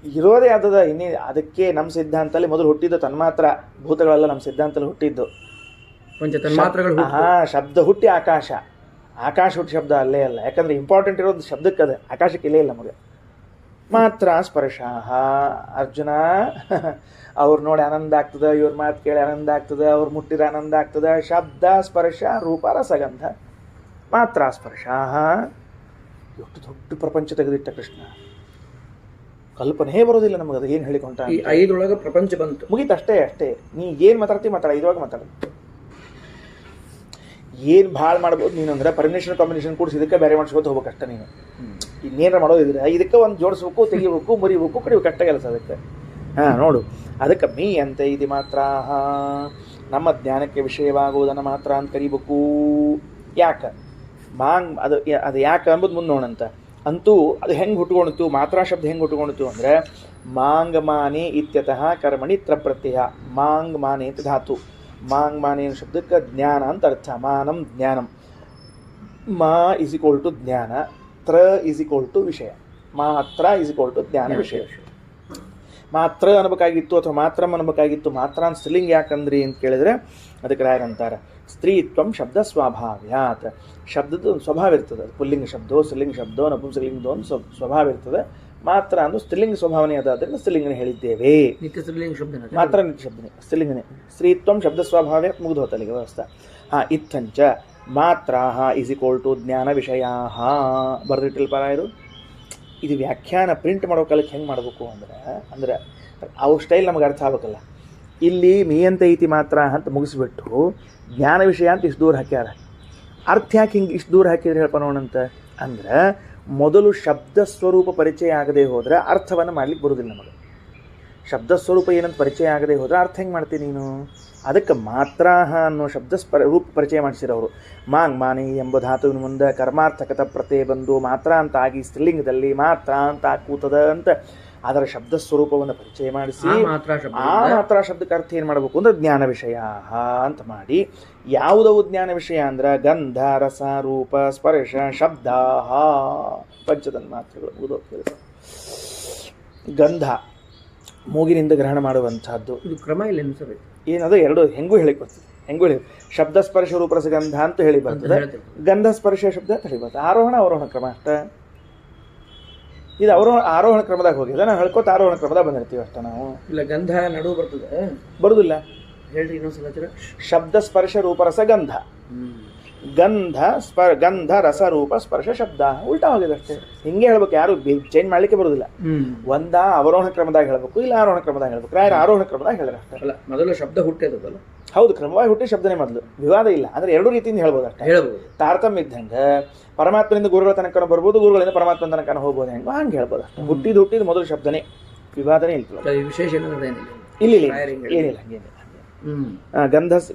ಇರೋದೇ ಆದದ. ಇನ್ನೇ ಅದಕ್ಕೆ ನಮ್ಮ ಸಿದ್ಧಾಂತದಲ್ಲಿ ಮೊದಲು ಹುಟ್ಟಿದ್ದು ತನ್ಮಾತ್ರ ಭೂತಗಳೆಲ್ಲ ನಮ್ಮ ಸಿದ್ಧಾಂತದಲ್ಲಿ ಹುಟ್ಟಿದ್ದು ಪಂಚ ತನ್ಮಾತ್ರಗಳು. ಶಬ್ದ ಹುಟ್ಟಿ ಆಕಾಶ, ಆಕಾಶ ಹುಟ್ಟಿ ಶಬ್ದ ಅಲ್ಲೇ ಅಲ್ಲ. ಯಾಕಂದ್ರೆ ಇಂಪಾರ್ಟೆಂಟ್ ಇರೋದು ಶಬ್ದಕ್ಕೆ, ಅದೇ ಆಕಾಶಕ್ಕೆ ಇಲ್ಲೇ ಇಲ್ಲ ನಮಗೆ. ಮಾತ್ರ ಸ್ಪರ್ಶ. ಅರ್ಜುನ ಅವ್ರು ನೋಡಿ ಆನಂದ ಆಗ್ತದೆ, ಇವ್ರ ಮಾತು ಕೇಳಿ ಆನಂದ ಆಗ್ತದೆ, ಅವ್ರು ಮುಟ್ಟಿದ ಆನಂದ ಆಗ್ತದೆ. ಶಬ್ದ, ಸ್ಪರ್ಶ, ರೂಪ, ರಸಗಂಧ, ಮಾತ್ರ ಸ್ಪರ್ಶ. ಎಷ್ಟು ದೊಡ್ಡ ಪ್ರಪಂಚ ತೆಗೆದಿಟ್ಟ ಕೃಷ್ಣ. ಕಲ್ಪನೆ ಬರೋದಿಲ್ಲ ನಮಗೆ. ಅದು ಏನು ಹೇಳಿಕೊಂಡ 5 ಪ್ರಪಂಚ ಬಂತು, ಮುಗೀತು. ಅಷ್ಟೇ. ನೀ ಏನು ಮಾತಾಡ್ತೀವಿ ಮಾತಾಡ, 5 ಮಾತಾಡ. ಏನು ಭಾಳ ಮಾಡ್ಬೋದು ನೀನು ಅಂದರೆ ಪರ್ಮಿನೇಷನ್ ಕಾಂಬಿನೇಷನ್ ಕೂಡಿಸಿ ಇದಕ್ಕೆ ಬೇರೆ ಮಾಡಿಸ್ಕೊತ ಹೋಗ್ಬೇಕಷ್ಟ. ನೀನು ಇನ್ನೇನಾರ ಮಾಡೋದಿದ್ರೆ ಇದಕ್ಕೆ ಒಂದು ಜೋಡಿಸ್ಬೇಕು, ತೆಗಿಬೇಕು, ಮುರಿಬೇಕು, ಕಡಿಬೇಕು. ಕಷ್ಟ ಕೆಲಸ ಅದಕ್ಕೆ. ನೋಡು, ಅದಕ್ಕೆ ಮೀಯಂತೆ ಇದು ಮಾತ್ರ ನಮ್ಮ ಜ್ಞಾನಕ್ಕೆ ವಿಷಯವಾಗುವುದನ್ನು ಮಾತ್ರ ಅಂತ ಕರಿಬೇಕು. ಯಾಕೆ? ಮಾಂಗ್ ಅದು ಯಾಕೆ ಅಂಬುದು ಮುಂದೆ ನೋಡಂತ. ಅಂತೂ ಅದು ಹೆಂಗೆ ಹುಟ್ಕೊಂಡಿತು, ಮಾತ್ರಾ ಶಬ್ದ ಹೆಂಗೆ ಹುಟ್ಕೊಂಡಿತು ಅಂದರೆ ಮಾಂಗ್ ಮಾನೆ ಇತ್ಯತಃ ಕರ್ಮಣಿ ತ್ರ ಪ್ರತ್ಯಯ. ಮಾಂಗ್ ಮಾನೆ ಅಂತ ಧಾತು. ಮಾಂಗ್ ಮಾನೆ ಅನ್ನೋ ಶಬ್ದಕ್ಕೆ ಜ್ಞಾನ ಅಂತ ಅರ್ಥ. ಮಾನಂ ಜ್ಞಾನಂ. ಮಾ ಇಸ್ ಈಕ್ವಲ್ ಟು ಜ್ಞಾನ, ತ್ರ ಇಸ್ ಈಕ್ವಲ್ ಟು ವಿಷಯ. ಮಾತ್ರ ಇಸ್ ಈಕ್ವಲ್ ಟು ಜ್ಞಾನ ವಿಷಯ. ಮಾತ್ರ ಅನ್ಬೇಕಾಗಿತ್ತು ಅಥವಾ ಮಾತ್ರ ಅನ್ಬೇಕಾಗಿತ್ತು. ಮಾತ್ರ ಅಂತ ಸ್ತ್ರೀಲಿಂಗ ಯಾಕಂದ್ರಿ ಅಂತ ಕೇಳಿದ್ರೆ ಅದಕ್ಕೆ ರಾಯರಂತಾರೆ ಸ್ತ್ರೀತ್ವಂ ಶಬ್ದ ಸ್ವಾಭಾವ್ಯಾತ್. ಶಬ್ದದ ಒಂದು ಸ್ವಭಾವ ಇರ್ತದೆ. ಪುಲ್ಲಿಂಗ ಶಬ್ದೋ ಸ್ತ್ರೀಲಿಂಗ ಶಬ್ದೋ ನಪುಂಸಕಲಿಂಗದೋ ಒಂದು ಸ್ವಭಾವ ಇರ್ತದೆ. ಮಾತ್ರ ಅಂದು ಸ್ತ್ರೀಲಿಂಗ ಸ್ವಭಾವನೆ ಅದಾದ್ರಿಂದ ಸ್ತ್ರೀಲಿಂಗನೇ ಹೇಳಿದ್ದೇವೆ. ನಿತ್ಯ ಸ್ತ್ರೀಲಿಂಗ ಶಬ್ದ ಮಾತ್ರ ನಿತ್ಯ ಶಬ್ದನೇ ಸ್ತ್ರೀಲಿಂಗನೇ. ಸ್ತ್ರೀತ್ವಂ ಶಬ್ದ ಸ್ವಭಾವ್ಯ ಮುಗಿದು ಹೋತಲ್ಲಿಗೆ ವ್ಯವಸ್ಥೆ. ಇತ್ತಂಚ ಮಾತ್ರಾ ಇಸ್ ಈಕ್ವಲ್ ಟು ಜ್ಞಾನ ವಿಷಯ ಬರೆದಿಟ್ಟಿಲ್ ಪರಾಯರು. ಇದು ವ್ಯಾಖ್ಯಾನ ಪ್ರಿಂಟ್ ಮಾಡೋ ಕಾಲಕ್ಕೆ ಹೆಂಗೆ ಮಾಡಬೇಕು ಅಂದ್ರೆ ಅವು ಸ್ಟೈಲ್ ನಮಗೆ ಅರ್ಥ ಆಗ್ಬೇಕಲ್ಲ. ಇಲ್ಲಿ ಮೀಯಂತ ಐತಿ ಮಾತ್ರ ಅಂತ ಮುಗಿಸ್ಬಿಟ್ಟು ಜ್ಞಾನ ವಿಷಯ ಅಂತ ಇಷ್ಟು ದೂರ ಹಾಕ್ಯಾರ. ಅರ್ಥ ಯಾಕೆ ಹಿಂಗೆ ಇಷ್ಟು ದೂರ ಹಾಕಿದ್ರೆ ಹೇಳ್ಪನೋಣಂತ ಅಂದ್ರೆ ಮೊದಲು ಶಬ್ದ ಸ್ವರೂಪ ಪರಿಚಯ ಆಗದೆ ಹೋದರೆ ಅರ್ಥವನ್ನು ಮಾಡ್ಲಿಕ್ಕೆ ಬರೋದಿಲ್ಲ ನಮಗೆ. ಶಬ್ದ ಸ್ವರೂಪ ಏನಂತ ಪರಿಚಯ ಆಗದೆ ಹೋದರೆ ಅರ್ಥ ಹೆಂಗೆ ಮಾಡ್ತೀನಿ ನೀನು? ಅದಕ್ಕೆ ಮಾತ್ರ ಅನ್ನೋ ಶಬ್ದ ರೂಪ ಪರಿಚಯ ಮಾಡಿಸಿರೋರು. ಮಾಂಗ್ ಮಾನಿ ಎಂಬ ಧಾತುವಿನ ಮುಂದೆ ಕರ್ಮಾರ್ಥಕತ ಪ್ರತ್ಯಯ ಬಂದು ಮಾತ್ರ ಅಂತ ಆಗಿ ಸ್ತ್ರೀಲಿಂಗದಲ್ಲಿ ಮಾತ್ರ ಅಂತ ಕೂತದ ಅಂತ ಅದರ ಶಬ್ದ ಸ್ವರೂಪವನ್ನು ಪರಿಚಯ ಮಾಡಿಸಿ ಆ ಮಾತ್ರ ಶಬ್ದಕ್ಕೆ ಅರ್ಥ ಏನು ಮಾಡಬೇಕು ಅಂದ್ರೆ ಜ್ಞಾನ ವಿಷಯ ಅಂತ ಮಾಡಿ. ಯಾವುದವು ಜ್ಞಾನ ವಿಷಯ ಅಂದ್ರೆ ಗಂಧ ರಸ ರೂಪ ಸ್ಪರ್ಶ ಶಬ್ದ ಪಂಚತನ್ಮಾತ್ರಗಳು ಮುಗಿದೋಗ್ತದೆ. ಗಂಧ ಮೂಗಿನಿಂದ ಗ್ರಹಣ ಮಾಡುವಂತಹದ್ದು. ಇದು ಕ್ರಮ ಇಲ್ಲ ಏನದು ಎರಡು ಹೆಂಗೂ ಹೇಳಿ ಬರ್ತದೆ. ಹೆಂಗೂ ಹೇಳಿ ಶಬ್ದ ಸ್ಪರ್ಶ ರೂಪರಸ ಗಂಧ ಅಂತ ಹೇಳಿ ಬರ್ತದೆ. ಗಂಧ ಸ್ಪರ್ಶ ಶಬ್ದ ಅಂತ ಹೇಳಿ ಬರ್ತದೆ. ಆರೋಹಣ ಅವರೋಹಣ ಕ್ರಮ ಅಷ್ಟ. ಇದು ಆರೋಹಣ ಕ್ರಮದಾಗ ಹೋಗಿದೆ. ನಾವು ಹೇಳ್ಕೊತ ಆರೋಹಣ ಕ್ರಮದಾಗ ಬಂದಿರ್ತೀವಿ ಅಷ್ಟ. ನಾವು ಇಲ್ಲ ಗಂಧ ನಡುವು ಬರ್ತದೆ ಬರುದಿಲ್ಲ. ಹೇಳ್ರಿ ಇನ್ನೊಂದ್ಸಲ. ಶಬ್ದ ಸ್ಪರ್ಶ ರೂಪರಸ ಗಂಧ. ಗಂಧ ರಸ ರೂಪ ಸ್ಪರ್ಶ ಶಬ್ದ ಉಲ್ಟಾ ಹೋಗಿದೆ ಅಷ್ಟೇ. ಹಿಂಗೆ ಹೇಳ್ಬೇಕು. ಯಾರು ಚೇಂಜ್ ಮಾಡ್ಲಿಕ್ಕೆ ಬರುದಿಲ್ಲ. ಒಂದ ಅವರೋಹಣ ಕ್ರಮದಾಗ ಹೇಳ್ಬೇಕು, ಇಲ್ಲ ಆರೋಹಣ ಕ್ರಮದಾಗ ಹೇಳ್ಬೇಕು. ರಾಯರ ಆರೋಹಣ ಕ್ರಮದಾಗ ಹೇಳಿದ್ರೆ ಅಷ್ಟೇ. ಅಲ್ಲ ಮೊದಲು ಶಬ್ದ ಹುಟ್ಟಿದಲ್ಲ. ಹೌದು, ಕ್ರಮವಾಗಿ ಹುಟ್ಟಿ ಶಬ್ದನೇ ಮೊದಲು. ವಿವಾದ ಇಲ್ಲ. ಅಂದ್ರೆ ಎರಡು ರೀತಿಯಿಂದ ಹೇಳ್ಬೋದು ಅಷ್ಟೇ. ಹೇಳ್ಬೋದು. ತಾರತಮ್ಯ ಇದ್ದಂಗೆ ಪರಮಾತ್ಮನಿಂದ ಗುರುಗಳ ತನಕ ಬರ್ಬೋದು, ಗುರುಗಳಿಂದ ಪರಮಾತ್ಮನ ತನಕ ಹೋಗ್ಬೋದು. ಹೆಂಗೋ ಹಂಗೆ ಹೇಳ್ಬೋದು ಅಷ್ಟೇ. ಹುಟ್ಟಿದ ಮೊದಲು ಶಬ್ದನೇ, ವಿವಾದನೇ ಇಲ್ಲ. ವಿಶೇಷ ಇಲ್ಲ ಏನಿಲ್ಲ ಹಂಗೇನಿಲ್ಲ.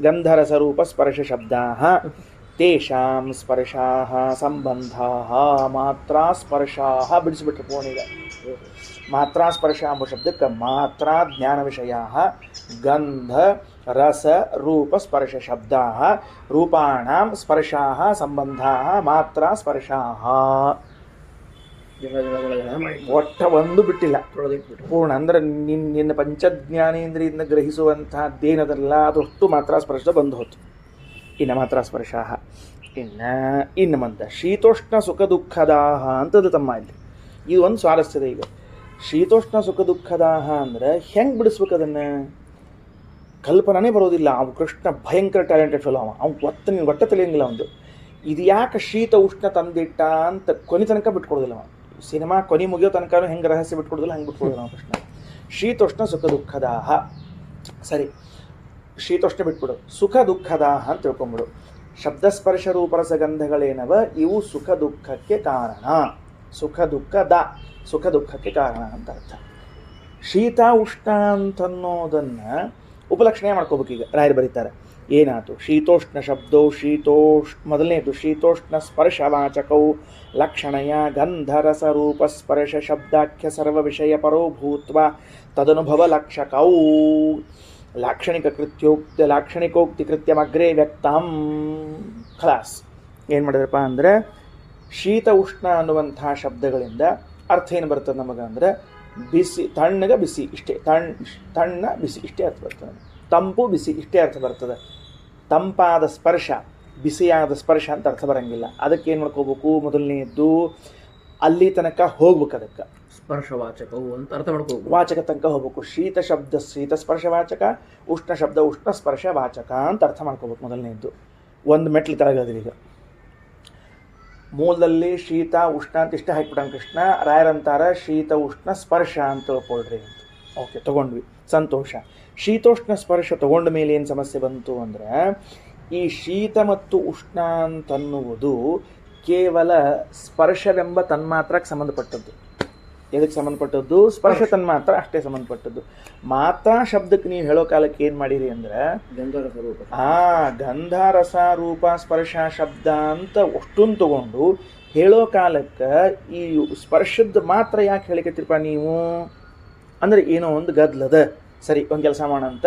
ಗಂಧರಸ ರೂಪ ಸ್ಪರ್ಶ ಶಬ್ದಾ ತೇಷಾಂ ಸ್ಪರ್ಶಾಃ ಸಂಬಂಧಾಃ ಮಾತ್ರಾ ಸ್ಪರ್ಶಾಃ ಬಿಡಿಸ್ಬಿಟ್ರೆ ಫೋನಿಗೆ. ಮಾತ್ರಾ ಸ್ಪರ್ಶ ಎಂಬ ಶಬ್ದಕ್ಕೆ ಮಾತ್ರಾ ಜ್ಞಾನ ವಿಷಯ ಗಂಧ ರಸ ರೂಪ ಸ್ಪರ್ಶ ಶಬ್ದಾಃ ರೂಪಾಣಾಂ ಸ್ಪರ್ಶಾಃ ಸಂಬಂಧಾಃ ಮಾತ್ರಾ ಸ್ಪರ್ಶಾಃ. ಒಟ್ಟ ಒಂದು ಬಿಟ್ಟಿಲ್ಲ ಪೂರ್ಣ. ಅಂದ್ರೆ ನಿನ್ನ ಪಂಚಜ್ಞಾನೇಂದ್ರಿಯಿಂದ ಗ್ರಹಿಸುವಂತಹದ್ದೇನದಲ್ಲ ಅದಷ್ಟು ಮಾತ್ರ ಸ್ಪರ್ಶ ಬಂದು ಹೋತು. ಇನ್ನು ಮಾತ್ರ ಸ್ಪರ್ಶ. ಇನ್ನು ಮಂದ ಶೀತೋಷ್ಣ ಸುಖ ದುಃಖದಾಹ ಅಂತದ್ದು ತಮ್ಮ ಇಲ್ಲಿ. ಇದು ಒಂದು ಸ್ವಾರಸ್ಯದ. ಈಗ ಶೀತೋಷ್ಣ ಸುಖ ದುಃಖದಾಹ ಅಂದ್ರೆ ಹೆಂಗೆ ಬಿಡಿಸ್ಬೇಕು ಅದನ್ನು ಕಲ್ಪನೆ ಬರೋದಿಲ್ಲ. ಅವು ಕೃಷ್ಣ ಭಯಂಕರ ಟ್ಯಾಲೆಂಟೆಡ್ ಫೆಲೋ. ಅವ್ನು ಒಟ್ಟ ತಿಳಿಯಂಗಿಲ್ಲ ಒಂದು. ಇದು ಯಾಕೆ ಶೀತ ಉಷ್ಣ ತಂದಿಟ್ಟ ಅಂತ ಕೊನೆ ತನಕ ಬಿಟ್ಕೊಡೋದಿಲ್ಲ. ಸಿನಿಮಾ ಕೊನೆ ಮುಗಿಯೋ ತನಕ ಹೆಂಗೆ ರಹಸ್ಯ ಬಿಟ್ಕೊಡೋದಿಲ್ಲ, ಹಂಗೆ ಬಿಟ್ಕೊಡೋದಿಲ್ಲ ನಾವು ಕೃಷ್ಣ. ಶೀತೋಷ್ಣ ಸುಖ ದುಃಖದಾಹ ಸರಿ, ಶೀತೋಷ್ಣ ಬಿಟ್ಬಿಡು. ಸುಖ ದುಃಖದಾಹ ಅಂತ ತಿಳ್ಕೊಂಬಿಡು. ಶಬ್ದಸ್ಪರ್ಶ ರೂಪರಸ ಗಂಧಗಳೇನವ ಇವು ಸುಖ ದುಃಖಕ್ಕೆ ಕಾರಣ. ಸುಖ ದುಃಖಕ್ಕೆ ಕಾರಣ ಅಂತ ಅರ್ಥ. ಶೀತ ಉಷ್ಣ ಅಂತನ್ನೋದನ್ನು ಉಪಲಕ್ಷಣೆ ಮಾಡ್ಕೋಬೇಕು. ಈಗ ರಾಯರು ಬರೀತಾರೆ ಏನಾಯ್ತು. ಶೀತೋಷ್ಣ ಶಬ್ದೋ ಮೊದಲನೇದು ಶೀತೋಷ್ಣ ಸ್ಪರ್ಶವಾಚಕೌ ಲಕ್ಷಣಯ ಗಂಧರಸ ರೂಪ ಸ್ಪರ್ಶ ಶಬ್ದಾಖ್ಯ ಸರ್ವ ವಿಷಯ ಪರೋ ಭೂತ್ವ ತದನುಭವ ಲಕ್ಷಕೌ ಲಾಕ್ಷಣಿಕೋಕ್ತಿ ಕೃತ್ಯಮಗ್ರೇ ವ್ಯಕ್ತಂ. ಖಲಾಸ್. ಏನು ಮಾಡಿದ್ರಪ್ಪ ಅಂದರೆ ಶೀತ ಉಷ್ಣ ಅನ್ನುವಂಥ ಶಬ್ದಗಳಿಂದ ಅರ್ಥ ಏನು ಬರ್ತದೆ ನಮಗೆ ಅಂದರೆ ಬಿಸಿ, ತಣ್ಣಗೆ ಬಿಸಿ ಇಷ್ಟೇ. ತಣ್ಣ ಬಿಸಿ ಇಷ್ಟೇ ಅರ್ಥ ಬರ್ತದೆ. ತಂಪು ಬಿಸಿ ಇಷ್ಟೇ ಅರ್ಥ ಬರ್ತದೆ. ತಂಪಾದ ಸ್ಪರ್ಶ ಬಿಸಿಯಾದ ಸ್ಪರ್ಶ ಅಂತ ಅರ್ಥ ಬರಂಗಿಲ್ಲ. ಅದಕ್ಕೆ ಏನು ಮಾಡ್ಕೋಬೇಕು, ಮೊದಲನೇದ್ದು ಅಲ್ಲಿ ತನಕ ಹೋಗ್ಬೇಕು. ಅದಕ್ಕೆ ಸ್ಪರ್ಶವಾಚಕವು ಅಂತ ಅರ್ಥ ಮಾಡ್ಕೋಬೇಕು. ವಾಚಕ ತನಕ ಹೋಗ್ಬೇಕು. ಶೀತ ಶಬ್ದ ಶೀತ ಸ್ಪರ್ಶವಾಚಕ, ಉಷ್ಣ ಶಬ್ದ ಉಷ್ಣ ಸ್ಪರ್ಶವಾಚಕ ಅಂತ ಅರ್ಥ ಮಾಡ್ಕೋಬೇಕು. ಮೊದಲನೇದ್ದು ಒಂದು ಮೆಟ್ಲು ತರಗದ್ರಿ. ಈಗ ಮೂಲದಲ್ಲಿ ಶೀತ ಉಷ್ಣ ಅಂತ ಇಷ್ಟ ಹಾಕ್ಬಿಟ್ಟಾನ ಕೃಷ್ಣ. ರಾಯರಂತಾರ ಶೀತ ಉಷ್ಣ ಸ್ಪರ್ಶ ಅಂತ ತಿಳ್ಕೊಳ್ರಿ ಅಂತ. ಓಕೆ, ತಗೊಂಡ್ವಿ, ಸಂತೋಷ. ಶೀತೋಷ್ಣ ಸ್ಪರ್ಶ ತಗೊಂಡ ಮೇಲೆ ಏನು ಸಮಸ್ಯೆ ಬಂತು ಅಂದರೆ ಈ ಶೀತ ಮತ್ತು ಉಷ್ಣ ಅಂತನ್ನುವುದು ಕೇವಲ ಸ್ಪರ್ಶವೆಂಬ ತನ್ಮಾತ್ರಕ್ಕೆ ಸಂಬಂಧಪಟ್ಟದ್ದು. ಎದಕ್ಕೆ ಸಂಬಂಧಪಟ್ಟದ್ದು? ಸ್ಪರ್ಶ ತನ್ಮಾತ್ರ ಅಷ್ಟೇ ಸಂಬಂಧಪಟ್ಟದ್ದು. ಮಾತ್ರ ಶಬ್ದಕ್ಕೆ ನೀವು ಹೇಳೋ ಕಾಲಕ್ಕೆ ಏನು ಮಾಡಿರಿ ಅಂದ್ರೆ ಗಂಧ ರಸ ರೂಪ ಸ್ಪರ್ಶ ಶಬ್ದ ಅಂತ ಅಷ್ಟೊಂದು ತಗೊಂಡು ಹೇಳೋ ಕಾಲಕ್ಕೆ ಈ ಸ್ಪರ್ಶದ ಮಾತ್ರ ಯಾಕೆ ಹೇಳಿಕತ್ತಿರಪ್ಪ ನೀವು ಅಂದ್ರೆ ಏನೋ ಒಂದು ಗದ್ಲದ. ಸರಿ, ಒಂದು ಕೆಲಸ ಮಾಡೋಂತ,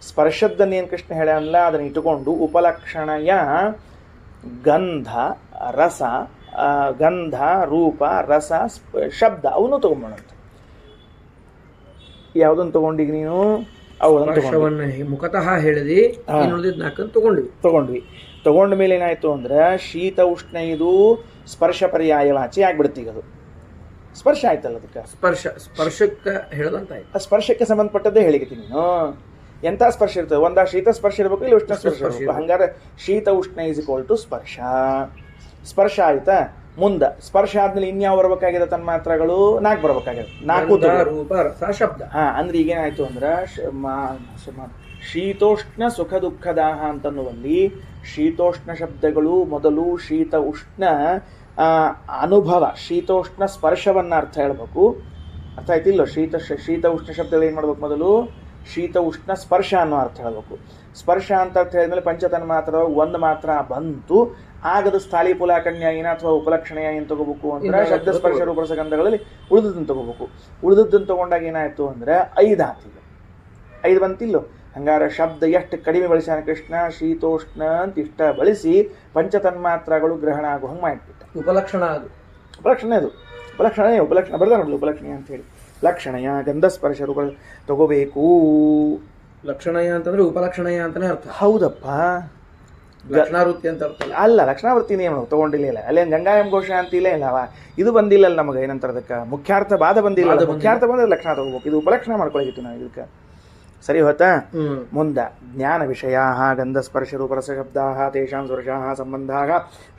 ಸ್ಪರ್ಶದ್ದನ್ನೇನು ಕೃಷ್ಣ ಹೇಳಲ್ಲ ಅದನ್ನ ಇಟ್ಟುಕೊಂಡು ಉಪಲಕ್ಷಣಯ ಗಂಧ ರಸ ಗಂಧ ರೂಪ ರಸ ಶಬ್ದ ಅವನು ತಗೊಂಬೋಣಂತ. ಯಾವುದನ್ನು ತಗೊಂಡಿಗ ನೀನು? ಅವುಗಳನ್ನು ಮುಖತಃ ಹೇಳಿದಿ, ತಗೊಂಡ್ವಿ. ತಗೊಂಡ ಮೇಲೆ ಏನಾಯ್ತು ಅಂದ್ರೆ ಶೀತ ಉಷ್ಣ ಇದು ಸ್ಪರ್ಶ ಪರ್ಯಾಯವಾಚಿ ಆಗ್ಬಿಡುತ್ತೆ. ಈಗ ಅದು ಸ್ಪರ್ಶ ಆಯ್ತಲ್ಲ, ಅದಕ್ಕೆ ಸ್ಪರ್ಶಕ್ಕೆ ಹೇಳದಂತ ಆಯ್ತು. ಸ್ಪರ್ಶಕ್ಕೆ ಸಂಬಂಧಪಟ್ಟದ್ದೇ ಹೇಳಿಕತ್ತೀನಿ ನೀನು. ಎಂಥ ಸ್ಪರ್ಶ ಇರ್ತದೆ? ಒಂದ ಶೀತ ಸ್ಪರ್ಶ ಇರಬೇಕು, ಇಲ್ಲಿ ಉಷ್ಣ ಸ್ಪರ್ಶ ಇರಬೇಕು. ಹಂಗಾರೆ ಶೀತ ಉಷ್ಣ ಈಸ್ ಈಕ್ವಲ್ ಟು ಸ್ಪರ್ಶ. ಸ್ಪರ್ಶ ಆಯ್ತಾ? ಮುಂದ ಸ್ಪರ್ಶ ಆದ್ಮೇಲೆ ಇನ್ಯಾವ ಬರ್ಬೇಕಾಗಿದೆ? ತನ್ಮಾತ್ರಗಳು 4 ಬರ್ಬೇಕಾಗಿದೆ. 4 ರೂಪ ರಸ ಶಬ್ದ. ಅಂದ್ರೆ ಈಗೇನಾಯ್ತು ಅಂದ್ರೆ ಶೀತೋಷ್ಣ ಸುಖ ದುಃಖದಾಹ ಅಂತನ್ನುವಲ್ಲಿ ಶೀತೋಷ್ಣ ಶಬ್ದಗಳು ಮೊದಲು ಶೀತ ಉಷ್ಣ ಅನುಭವ, ಶೀತೋಷ್ಣ ಸ್ಪರ್ಶವನ್ನ ಅರ್ಥ ಹೇಳ್ಬೇಕು. ಅರ್ಥ ಆಯ್ತಿಲ್ಲ? ಶೀತ ಉಷ್ಣ ಶಬ್ದಗಳು ಏನ್ ಮಾಡ್ಬೇಕು? ಮೊದಲು ಶೀತ ಉಷ್ಣ ಸ್ಪರ್ಶ ಅನ್ನೋ ಅರ್ಥ ಹೇಳ್ಬೇಕು. ಸ್ಪರ್ಶ ಅಂತ ಅರ್ಥ ಹೇಳಿದ್ಮೇಲೆ ಪಂಚತನ್ ಮಾತ್ರ ಒಂದು ಮಾತ್ರ ಬಂತು. ಆಗದ ಸ್ಥಾಳಿ ಪುಲಾಕನ್ಯಾಯಿನ ಅಥವಾ ಉಪಲಕ್ಷಣೆಯ ಏನು ತಗೋಬೇಕು ಅಂದ್ರೆ ಶಬ್ದ ಸ್ಪರ್ಶ ರೂಪರಸಗಂಧಗಳಲ್ಲಿ ಉಳಿದದ್ದನ್ನು ತಗೋಬೇಕು. ಉಳಿದದ್ದನ್ನು ತಗೊಂಡಾಗ ಏನಾಯ್ತು ಅಂದ್ರೆ 5 ಆತಿಲ್ಲ, 5 ಬಂತಿಲ್ಲೋ. ಹಂಗಾರೆ ಶಬ್ದ ಎಷ್ಟು ಕಡಿಮೆ ಬಳಸ್ಯಾನ ಕೃಷ್ಣ? ಶೀತೋಷ್ಣ ಅಂತ ಇಷ್ಟ ಬಳಸಿ ಪಂಚತನ್ಮಾತ್ರಗಳು ಗ್ರಹಣ ಆಗೋ ಹಂಗೆ ಮಾಡಿಬಿಟ್ಟ. ಉಪಲಕ್ಷಣ ಅದು, ಉಪಲಕ್ಷಣ ಬರ್ದ ನೋಡಿ, ಉಪಲಕ್ಷಣೆ ಅಂತ ಹೇಳಿ. ಲಕ್ಷಣಯ ಗಂಧ ಸ್ಪರ್ಶ ರೂಪ ತಗೋಬೇಕು. ಲಕ್ಷಣಯ ಅಂತಂದ್ರೆ ಉಪಲಕ್ಷಣಯ ಅಂತಾನೆ ಅರ್ಥ. ಹೌದಪ್ಪ, ಲಕ್ಷಣಾವೃತ್ತಿ ಅಂತ ಅರ್ಥ ಅಲ್ಲ. ಲಕ್ಷಣಾವೃತ್ತಿನೇ ಏನು ತಗೊಂಡಿಲ್ಲ. ಅಲ್ಲೇನು ಗಂಗಾಯಂ ಘೋಷ ಅಂತಿಲ್ಲ ಇಲ್ಲವ. ಇದು ಬಂದಿಲ್ಲ ನಮಗೆ. ಏನಂತಾರೆ ಅದಕ್ಕೆ? ಮುಖ್ಯಾರ್ಥ ಬಾಧ ಬಂದಿಲ್ಲ. ಮುಖ್ಯಾರ್ಥ ಬಂದ್ರೆ ಲಕ್ಷಣ ತಗೋಬೇಕು. ಇದು ಉಪಲಕ್ಷಣ ಮಾಡ್ಕೊಳಗಿತ್ತು ನಾವು ಇದಕ್ಕೆ. ಸರಿ ಹೋತಾ? ಮುಂದ ಜ್ಞಾನ ವಿಷಯ ಗಂಧ ಸ್ಪರ್ಶ ರೂಪರಸ ಶಬ್ದ ತೇಷಾಂ ಸ್ಪರ್ಶ ಸಂಬಂಧ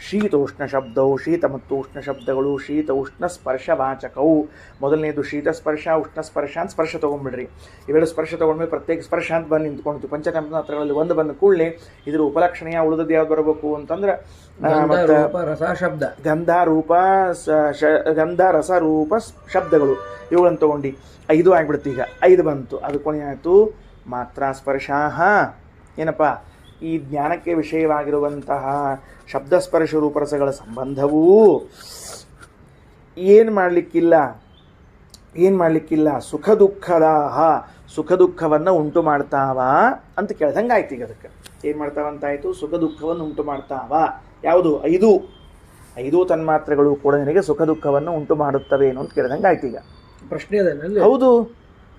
ಶೀತೋಷ್ಣ ಶಬ್ದವು, ಶೀತ ಮತ್ತು ಉಷ್ಣ ಶಬ್ದಗಳು ಶೀತ ಉಷ್ಣ ಸ್ಪರ್ಶ ವಾಚಕವು. ಮೊದಲನೇದು ಶೀತ ಸ್ಪರ್ಶ, ಉಷ್ಣ ಸ್ಪರ್ಶ ಅಂತ ಸ್ಪರ್ಶ ತಗೊಂಡ್ಬಿಡ್ರಿ. ಇವೆರಡು ಸ್ಪರ್ಶ ತಗೊಂಡ್ಮೇಲೆ ಪ್ರತ್ಯೇಕ ಸ್ಪರ್ಶ ಅಂತ ಬಂದು ನಿಂತ್ಕೊಂಡು ಪಂಚತನ್ಮಾತ್ರಗಳಲ್ಲಿ ಒಂದು ಬಂದ ಕೂಡಲೇ ಇದ್ರ ಉಪಲಕ್ಷಣೆಯ ಉಳಿದದ್ದು ಯಾವ್ದು ಬರಬೇಕು ಅಂತಂದ್ರೆ ಗಂಧ ರಸ ರೂಪ ಶಬ್ದಗಳು ಇವುಗಳನ್ನು ತಗೊಂಡು 5 ಆಗ್ಬಿಡುತ್ತೆ. ಈಗ 5 ಬಂತು. ಅದು ಕೊನೆಯಾಯಿತು ಮಾತ್ರ ಸ್ಪರ್ಶ. ಏನಪ್ಪ? ಈ ಜ್ಞಾನಕ್ಕೆ ವಿಷಯವಾಗಿರುವಂತಹ ಶಬ್ದಸ್ಪರ್ಶ ರೂಪರಸಗಳ ಸಂಬಂಧವೂ ಏನು ಮಾಡಲಿಕ್ಕಿಲ್ಲ. ಸುಖ ದುಃಖದಾಹ, ಸುಖ ದುಃಖವನ್ನು ಉಂಟು ಮಾಡ್ತಾವ ಅಂತ ಕೇಳ್ದಂಗೆ ಆಯ್ತು. ಈಗ ಅದಕ್ಕೆ ಏನು ಮಾಡ್ತಾವಂತಾಯಿತು? ಸುಖ ದುಃಖವನ್ನು ಉಂಟು ಮಾಡ್ತಾವ. ಯಾವುದು? 5 ತನ್ಮಾತ್ರಗಳು ಕೂಡ ನಿನಗೆ ಸುಖ ದುಃಖವನ್ನು ಉಂಟು ಮಾಡುತ್ತವೇನು ಅಂತ ಕೇಳ್ದಂಗೆ ಆಯ್ತು. ಈಗ ಪ್ರಶ್ನೆ ಅದೇನಲ್ಲಿ? ಹೌದು,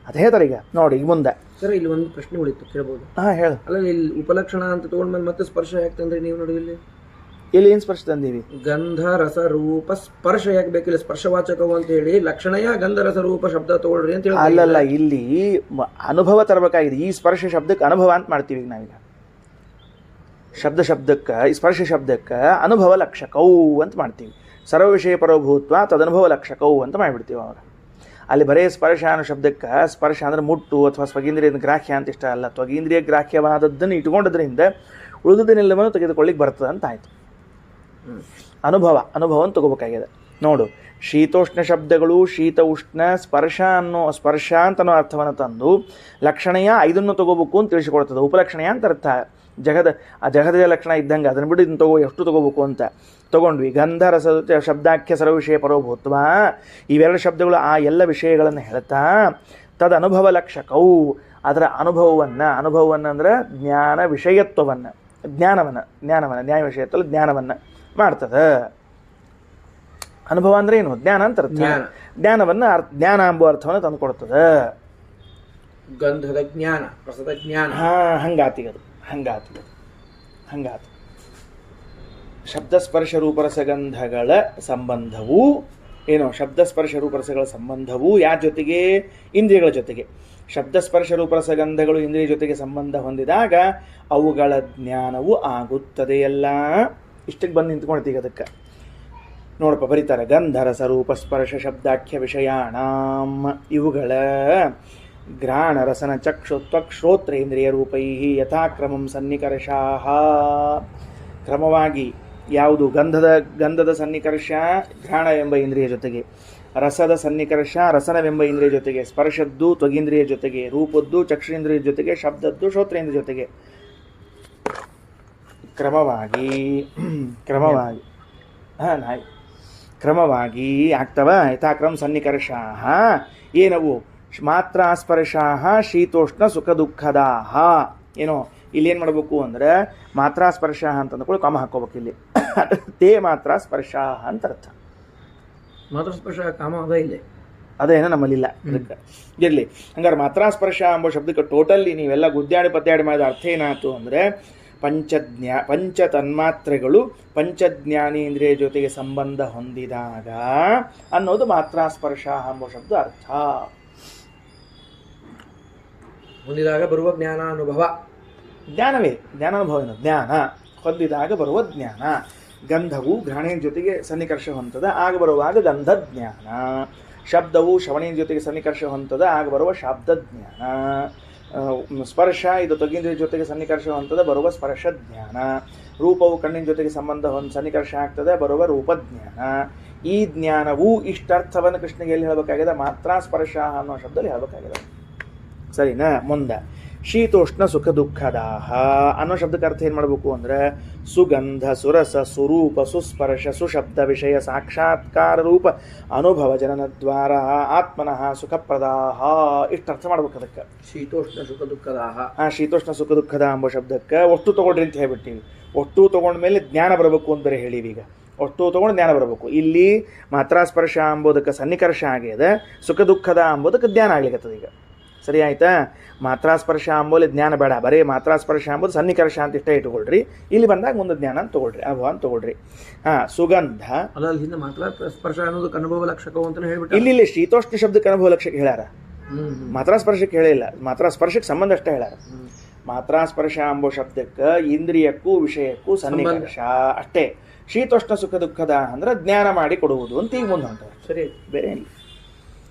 ಅದೇ ಥರ. ಈಗ ನೋಡಿ, ಈಗ ಮುಂದೆ ಸರ್ ಇಲ್ಲಿ ಒಂದು ಪ್ರಶ್ನೆ ಉಳಿತು, ಕೇಳ್ಬೋದು? ಹೇಳು. ಅಲ್ಲ, ಇಲ್ಲಿ ಉಪಲಕ್ಷಣ ಅಂತ ತಗೊಂಡ್ಮೇಲೆ ಮತ್ತೆ ಸ್ಪರ್ಶ ಯಾಕೆ ನೀವು ನೋಡಿ ಇಲ್ಲಿ ಏನು ಸ್ಪರ್ಶ ತಂದೀವಿ? ಗಂಧ ರಸ ರೂಪ ಸ್ಪರ್ಶ ಯಾಕೆ ಬೇಕಿಲ್ಲ? ಸ್ಪರ್ಶವಾಚಕವು ಅಂತ ಹೇಳಿ ಲಕ್ಷಣಯ ಗಂಧ ರಸ ರೂಪ ಶಬ್ದ ತಗೊಳ್ರಿ ಅಂತ ಹೇಳಿ. ಅಲ್ಲಲ್ಲ, ಇಲ್ಲಿ ಅನುಭವ ತರಬೇಕಾಗಿದೆ. ಈ ಸ್ಪರ್ಶ ಶಬ್ದಕ್ಕೆ ಅನುಭವ ಅಂತ ಮಾಡ್ತೀವಿ ಈಗ ನಾವೀಗ. ಶಬ್ದಕ್ಕೆ ಸ್ಪರ್ಶ ಶಬ್ದಕ್ಕೆ ಅನುಭವ ಲಕ್ಷಕವು ಅಂತ ಮಾಡ್ತೀವಿ. ಸರ್ವ ವಿಷಯ ಪರೋಭೂತ್ವ ತದನುಭವ ಲಕ್ಷಕವು ಅಂತ ಮಾಡಿಬಿಡ್ತೀವಿ. ಅವಾಗ ಅಲ್ಲಿ ಬರೇ ಸ್ಪರ್ಶ ಅನ್ನೋ ಶಬ್ದಕ್ಕೆ ಸ್ಪರ್ಶ ಅಂದ್ರೆ ಮುಟ್ಟು ಅಥವಾ ಸ್ವಗೀಂದ್ರಿಯ ಗ್ರಾಹ್ಯ ಅಂತ ಇಷ್ಟ ಅಲ್ಲ. ಸ್ವಗೀಂದ್ರಿಯ ಗ್ರಾಹ್ಯವಾದದ್ದನ್ನು ಇಟ್ಕೊಂಡದ್ರಿಂದ ಉಳಿದದನ್ನೆಲ್ಲವನ್ನು ತೆಗೆದುಕೊಳ್ಳಿಕ್ಕೆ ಬರ್ತದೆ ಅಂತ ಆಯ್ತು. ಅನುಭವವನ್ನು ತಗೋಬೇಕಾಗಿದೆ. ನೋಡು, ಶೀತೋಷ್ಣ ಶಬ್ದಗಳು ಶೀತ ಉಷ್ಣ ಸ್ಪರ್ಶ ಅಂತನೋ ಅರ್ಥವನ್ನು ತಂದು ಲಕ್ಷಣೆಯ 5 ತಗೋಬೇಕು ಅಂತ ತಿಳಿಸಿಕೊಡ್ತದೆ. ಉಪಲಕ್ಷಣೆಯ ಅಂತ ಅರ್ಥ. ಜಗದ ಲಕ್ಷಣ ಇದ್ದಂಗೆ ಅದನ್ನು ಬಿಟ್ಟು ಇದನ್ನು ಎಷ್ಟು ತಗೋಬೇಕು ಅಂತ ತಗೊಂಡ್ವಿ. ಗಂಧ ರಸ ಶಬ್ದಾಖ್ಯ ಸರ್ವ ವಿಷಯ ಪರೋಭೂತ್ವ, ಇವೆರಡು ಶಬ್ದಗಳು ಆ ಎಲ್ಲ ವಿಷಯಗಳನ್ನು ಹೇಳ್ತಾ ತದ ಅನುಭವ ಲಕ್ಷಕವು, ಅದರ ಅನುಭವವನ್ನು ಅಂದ್ರೆ ಜ್ಞಾನ ವಿಷಯತ್ವವನ್ನು, ಜ್ಞಾನವನ್ನು ನ್ಯಾಯ ವಿಷಯತ್ವ ಜ್ಞಾನವನ್ನು ಮಾಡ್ತದೆ. ಅನುಭವ ಅಂದ್ರೆ ಏನು? ಜ್ಞಾನ ಅಂತ ಅರ್ಥ. ಜ್ಞಾನವನ್ನು ಜ್ಞಾನ ಎಂಬ ಅರ್ಥವನ್ನು ತಂದು ಕೊಡ್ತದೆ. ಗಂಧದ ಜ್ಞಾನ, ರಸದ ಜ್ಞಾನ. ಹಂಗಾತಿಗದು. ಶಬ್ದಸ್ಪರ್ಶ ರೂಪರಸಗಂಧಗಳ ಸಂಬಂಧವು ಏನು? ಶಬ್ದಸ್ಪರ್ಶ ರೂಪರಸಗಳ ಸಂಬಂಧವು ಯಾರ ಜೊತೆಗೆ? ಇಂದ್ರಿಯಗಳ ಜೊತೆಗೆ. ಶಬ್ದಸ್ಪರ್ಶ ರೂಪರಸಗಂಧಗಳು ಇಂದ್ರಿಯ ಜೊತೆಗೆ ಸಂಬಂಧ ಹೊಂದಿದಾಗ ಅವುಗಳ ಜ್ಞಾನವು ಆಗುತ್ತದೆಯಲ್ಲ. ಇಷ್ಟಕ್ಕೆ ಬಂದು ನಿಂತ್ಕೊಳ್ತೀಗ. ಅದಕ್ಕೆ ನೋಡಪ್ಪ ಬರೀತಾರೆ, ಗಂಧರಸ ರೂಪ ಸ್ಪರ್ಶ ಶಬ್ದಾಖ್ಯ ವಿಷಯಾಣಾಂ, ಇವುಗಳ ಘ್ರಾಣ ರಸನ ಚಕ್ಷು ತ್ವಕ್ಶ್ರೋತ್ರೇಂದ್ರಿಯ ರೂಪೈ ಯಥಾಕ್ರಮಂ ಸನ್ನಿಕರ್ಷಾಃ. ಕ್ರಮವಾಗಿ ಯಾವುದು? ಗಂಧದ ಸನ್ನಿಕರ್ಷ ಘ್ರಾಣ ಎಂಬ ಇಂದ್ರಿಯ ಜೊತೆಗೆ, ರಸದ ಸನ್ನಿಕರ್ಷ ರಸನವೆಂಬ ಇಂದ್ರಿಯ ಜೊತೆಗೆ, ಸ್ಪರ್ಶದ್ದು ತ್ವಗೀಂದ್ರಿಯ ಜೊತೆಗೆ, ರೂಪದ್ದು ಚಕ್ಷುರೇಂದ್ರಿಯ ಜೊತೆಗೆ, ಶಬ್ದದ್ದು ಶ್ರೋತ್ರೇಂದ್ರಿಯ ಜೊತೆಗೆ ಕ್ರಮವಾಗಿ ಕ್ರಮವಾಗಿ ಆಗ್ತವ. ಯಥಾಕ್ರಮ ಸನ್ನಿಕರ್ಷಾ ಏನವು ಮಾತ್ರ ಸ್ಪರ್ಶಾ ಶೀತೋಷ್ಣ ಸುಖ ದುಃಖದಾಹ. ಏನೋ ಇಲ್ಲಿ ಏನು ಮಾಡಬೇಕು ಅಂದರೆ ಮಾತ್ರ ಸ್ಪರ್ಶ ಅಂತ ಅಂದ್ಕೊಳ್ಳಿ ಕಮ ಹಾಕೋಬೇಕು ಇಲ್ಲಿ ತೇ ಮಾತ್ರ ಸ್ಪರ್ಶ ಅಂತ ಅರ್ಥ. ಮಾತ್ರ ಸ್ಪರ್ಶ ಕಾಮ ಅದ ಇಲ್ಲಿ ಅದೇನೋ ನಮ್ಮಲ್ಲಿಲ್ಲ ಅದಕ್ಕೆ ಇರಲಿ. ಹಂಗಾರೆ ಮಾತ್ರ ಸ್ಪರ್ಶ ಎಂಬ ಶಬ್ದಕ್ಕೆ ಟೋಟಲ್ಲಿ ನೀವೆಲ್ಲ ಗುದ್ದಾಡಿ ಪತ್ತಾಡಿ ಮಾಡಿದ ಅರ್ಥ ಏನಾಯ್ತು ಅಂದರೆ ಪಂಚ ತನ್ಮಾತ್ರೆಗಳು ಪಂಚಜ್ಞಾನೇಂದ್ರಿಯ ಜೊತೆಗೆ ಸಂಬಂಧ ಹೊಂದಿದಾಗ ಅನ್ನೋದು ಮಾತ್ರ ಸ್ಪರ್ಶ ಎಂಬ ಶಬ್ದ ಅರ್ಥ. ಹೊಂದಿದಾಗ ಬರುವ ಜ್ಞಾನ ಅನುಭವ, ಜ್ಞಾನವೇ ಜ್ಞಾನಾನುಭವ. ಜ್ಞಾನ ಹೊಂದಿದಾಗ ಬರುವ ಜ್ಞಾನ. ಗಂಧವು ಘ್ರಾಣೇನ ಜೊತೆಗೆ ಸನ್ನಿಕರ್ಷ ಹೊಂದದ ಆಗ ಬರುವಾಗ ಗಂಧ ಜ್ಞಾನ. ಶಬ್ದವು ಶ್ರವಣೇನ ಜೊತೆಗೆ ಸನ್ನಿಕರ್ಷ ಹೊಂದದ ಆಗ ಬರುವ ಶಬ್ದ ಜ್ಞಾನ. ಸ್ಪರ್ಶ ಇದು ತ್ವಗೀಂದ್ರಿಯ ಜೊತೆಗೆ ಸನ್ನಿಕರ್ಷ ಹೊಂದದ ಬರುವ ಸ್ಪರ್ಶ ಜ್ಞಾನ. ರೂಪವು ಕಣ್ಣಿನ ಜೊತೆಗೆ ಸಂಬಂಧ ಸನ್ನಿಕರ್ಷ ಆಗ್ತದೆ ಬರುವ ರೂಪಜ್ಞಾನ. ಈ ಜ್ಞಾನವು ಇಷ್ಟರ್ಥವನ್ನು ಕೃಷ್ಣಗೆ ಎಲ್ಲಿ ಹೇಳಬೇಕಾಗಿದೆ? ಮಾತ್ರ ಸ್ಪರ್ಶ ಅನ್ನೋ ಶಬ್ದದಲ್ಲಿ ಹೇಳಬೇಕಾಗಿದೆ. ಸರಿನಾ? ಮುಂದೆ ಶೀತೋಷ್ಣ ಸುಖ ದುಃಖದಾಹ ಅನ್ನೋ ಶಬ್ದಕ್ಕೆ ಅರ್ಥ ಏನು ಮಾಡಬೇಕು ಅಂದರೆ ಸುಗಂಧ ಸುರಸ ಸುರೂಪ ಸುಸ್ಪರ್ಶ ಸುಶಬ್ದ ವಿಷಯ ಸಾಕ್ಷಾತ್ಕಾರ ರೂಪ ಅನುಭವ ಜನನದ್ವಾರ ಆತ್ಮನಃ ಸುಖಪ್ರದಾಹ. ಇಷ್ಟು ಅರ್ಥ ಮಾಡ್ಬೇಕು ಅದಕ್ಕೆ. ಶೀತೋಷ್ಣ ಸುಖ ದುಃಖದಾಹ. ಶೀತೋಷ್ಣ ಸುಖ ದುಃಖದ ಎಂಬ ಶಬ್ದಕ್ಕೆ ಒಟ್ಟು ತೊಗೊಳ್ರಿ ಅಂತ ಹೇಳ್ಬಿಟ್ಟಿವಿ. ಒಟ್ಟು ತೊಗೊಂಡ್ಮೇಲೆ ಜ್ಞಾನ ಬರಬೇಕು ಅಂತ ಬೇರೆ ಹೇಳಿವಿ. ಈಗ ಒಟ್ಟು ತೊಗೊಂಡು ಜ್ಞಾನ ಬರಬೇಕು. ಇಲ್ಲಿ ಮಾತ್ರ ಸ್ಪರ್ಶ ಅಂಬೋದಕ್ಕೆ ಸನ್ನಿಕರ್ಷ ಆಗಿದೆ, ಸುಖ ದುಃಖದ ಅಂಬೋದಕ್ಕೆ ಜ್ಞಾನ ಆಗ್ಲಿಕ್ಕತ್ತದ. ಈಗ ಸರಿ ಆಯ್ತಾ? ಮಾತ್ರ ಸ್ಪರ್ಶ ಅಂಬೋಲಿ ಜ್ಞಾನ ಬೇಡ, ಬರೀ ಮಾತ್ರ ಸ್ಪರ್ಶ ಅಂಬೋದು ಸನ್ನಿಕರ್ಷ ಅಂತ ಇಷ್ಟ ಇಟ್ಕೊಳ್ರಿ. ಇಲ್ಲಿ ಬಂದಾಗ ಮುಂದೆ ಜ್ಞಾನ ಅಂತ ತೊಗೊಳ್ರಿ, ಅನುಭವ ಅಂತ ತೊಗೊಳ್ರಿ. ಸುಗಂಧ ಅದ್ರಲ್ಲಿ ಹಿಂದೆ ಮಾತ್ರ ಸ್ಪರ್ಶ ಅನ್ನೋದಕ್ಕೆ ಅನುಭವ ಲಕ್ಷಕವು ಅಂತ ಹೇಳ್ಬಿಟ್ಟು ಇಲ್ಲಿ ಶೀತೋಷ್ಣ ಶಬ್ದಕ್ಕೆ ಅನುಭವ ಲಕ್ಷಕ್ಕೆ ಹೇಳ್ಯಾರ, ಮಾತ್ರ ಸ್ಪರ್ಶಕ್ಕೆ ಹೇಳಿಲ್ಲ. ಮಾತ್ರ ಸ್ಪರ್ಶಕ್ಕೆ ಸಂಬಂಧ ಅಷ್ಟೇ ಹೇಳ್ಯಾರ. ಮಾತ್ರ ಸ್ಪರ್ಶ ಎಂಬೋ ಶಬ್ದಕ್ಕೆ ಇಂದ್ರಿಯಕ್ಕೂ ವಿಷಯಕ್ಕೂ ಸನ್ನಿಕರ್ಷ ಅಷ್ಟೇ. ಶೀತೋಷ್ಣ ಸುಖ ದುಃಖದ ಅಂದ್ರೆ ಜ್ಞಾನ ಮಾಡಿ ಕೊಡುವುದು ಅಂತ ಈಗ ಮುಂದೆ ಹೊಂಟವ್ರು. ಸರಿ, ಬೇರೆ ಇಲ್ಲ.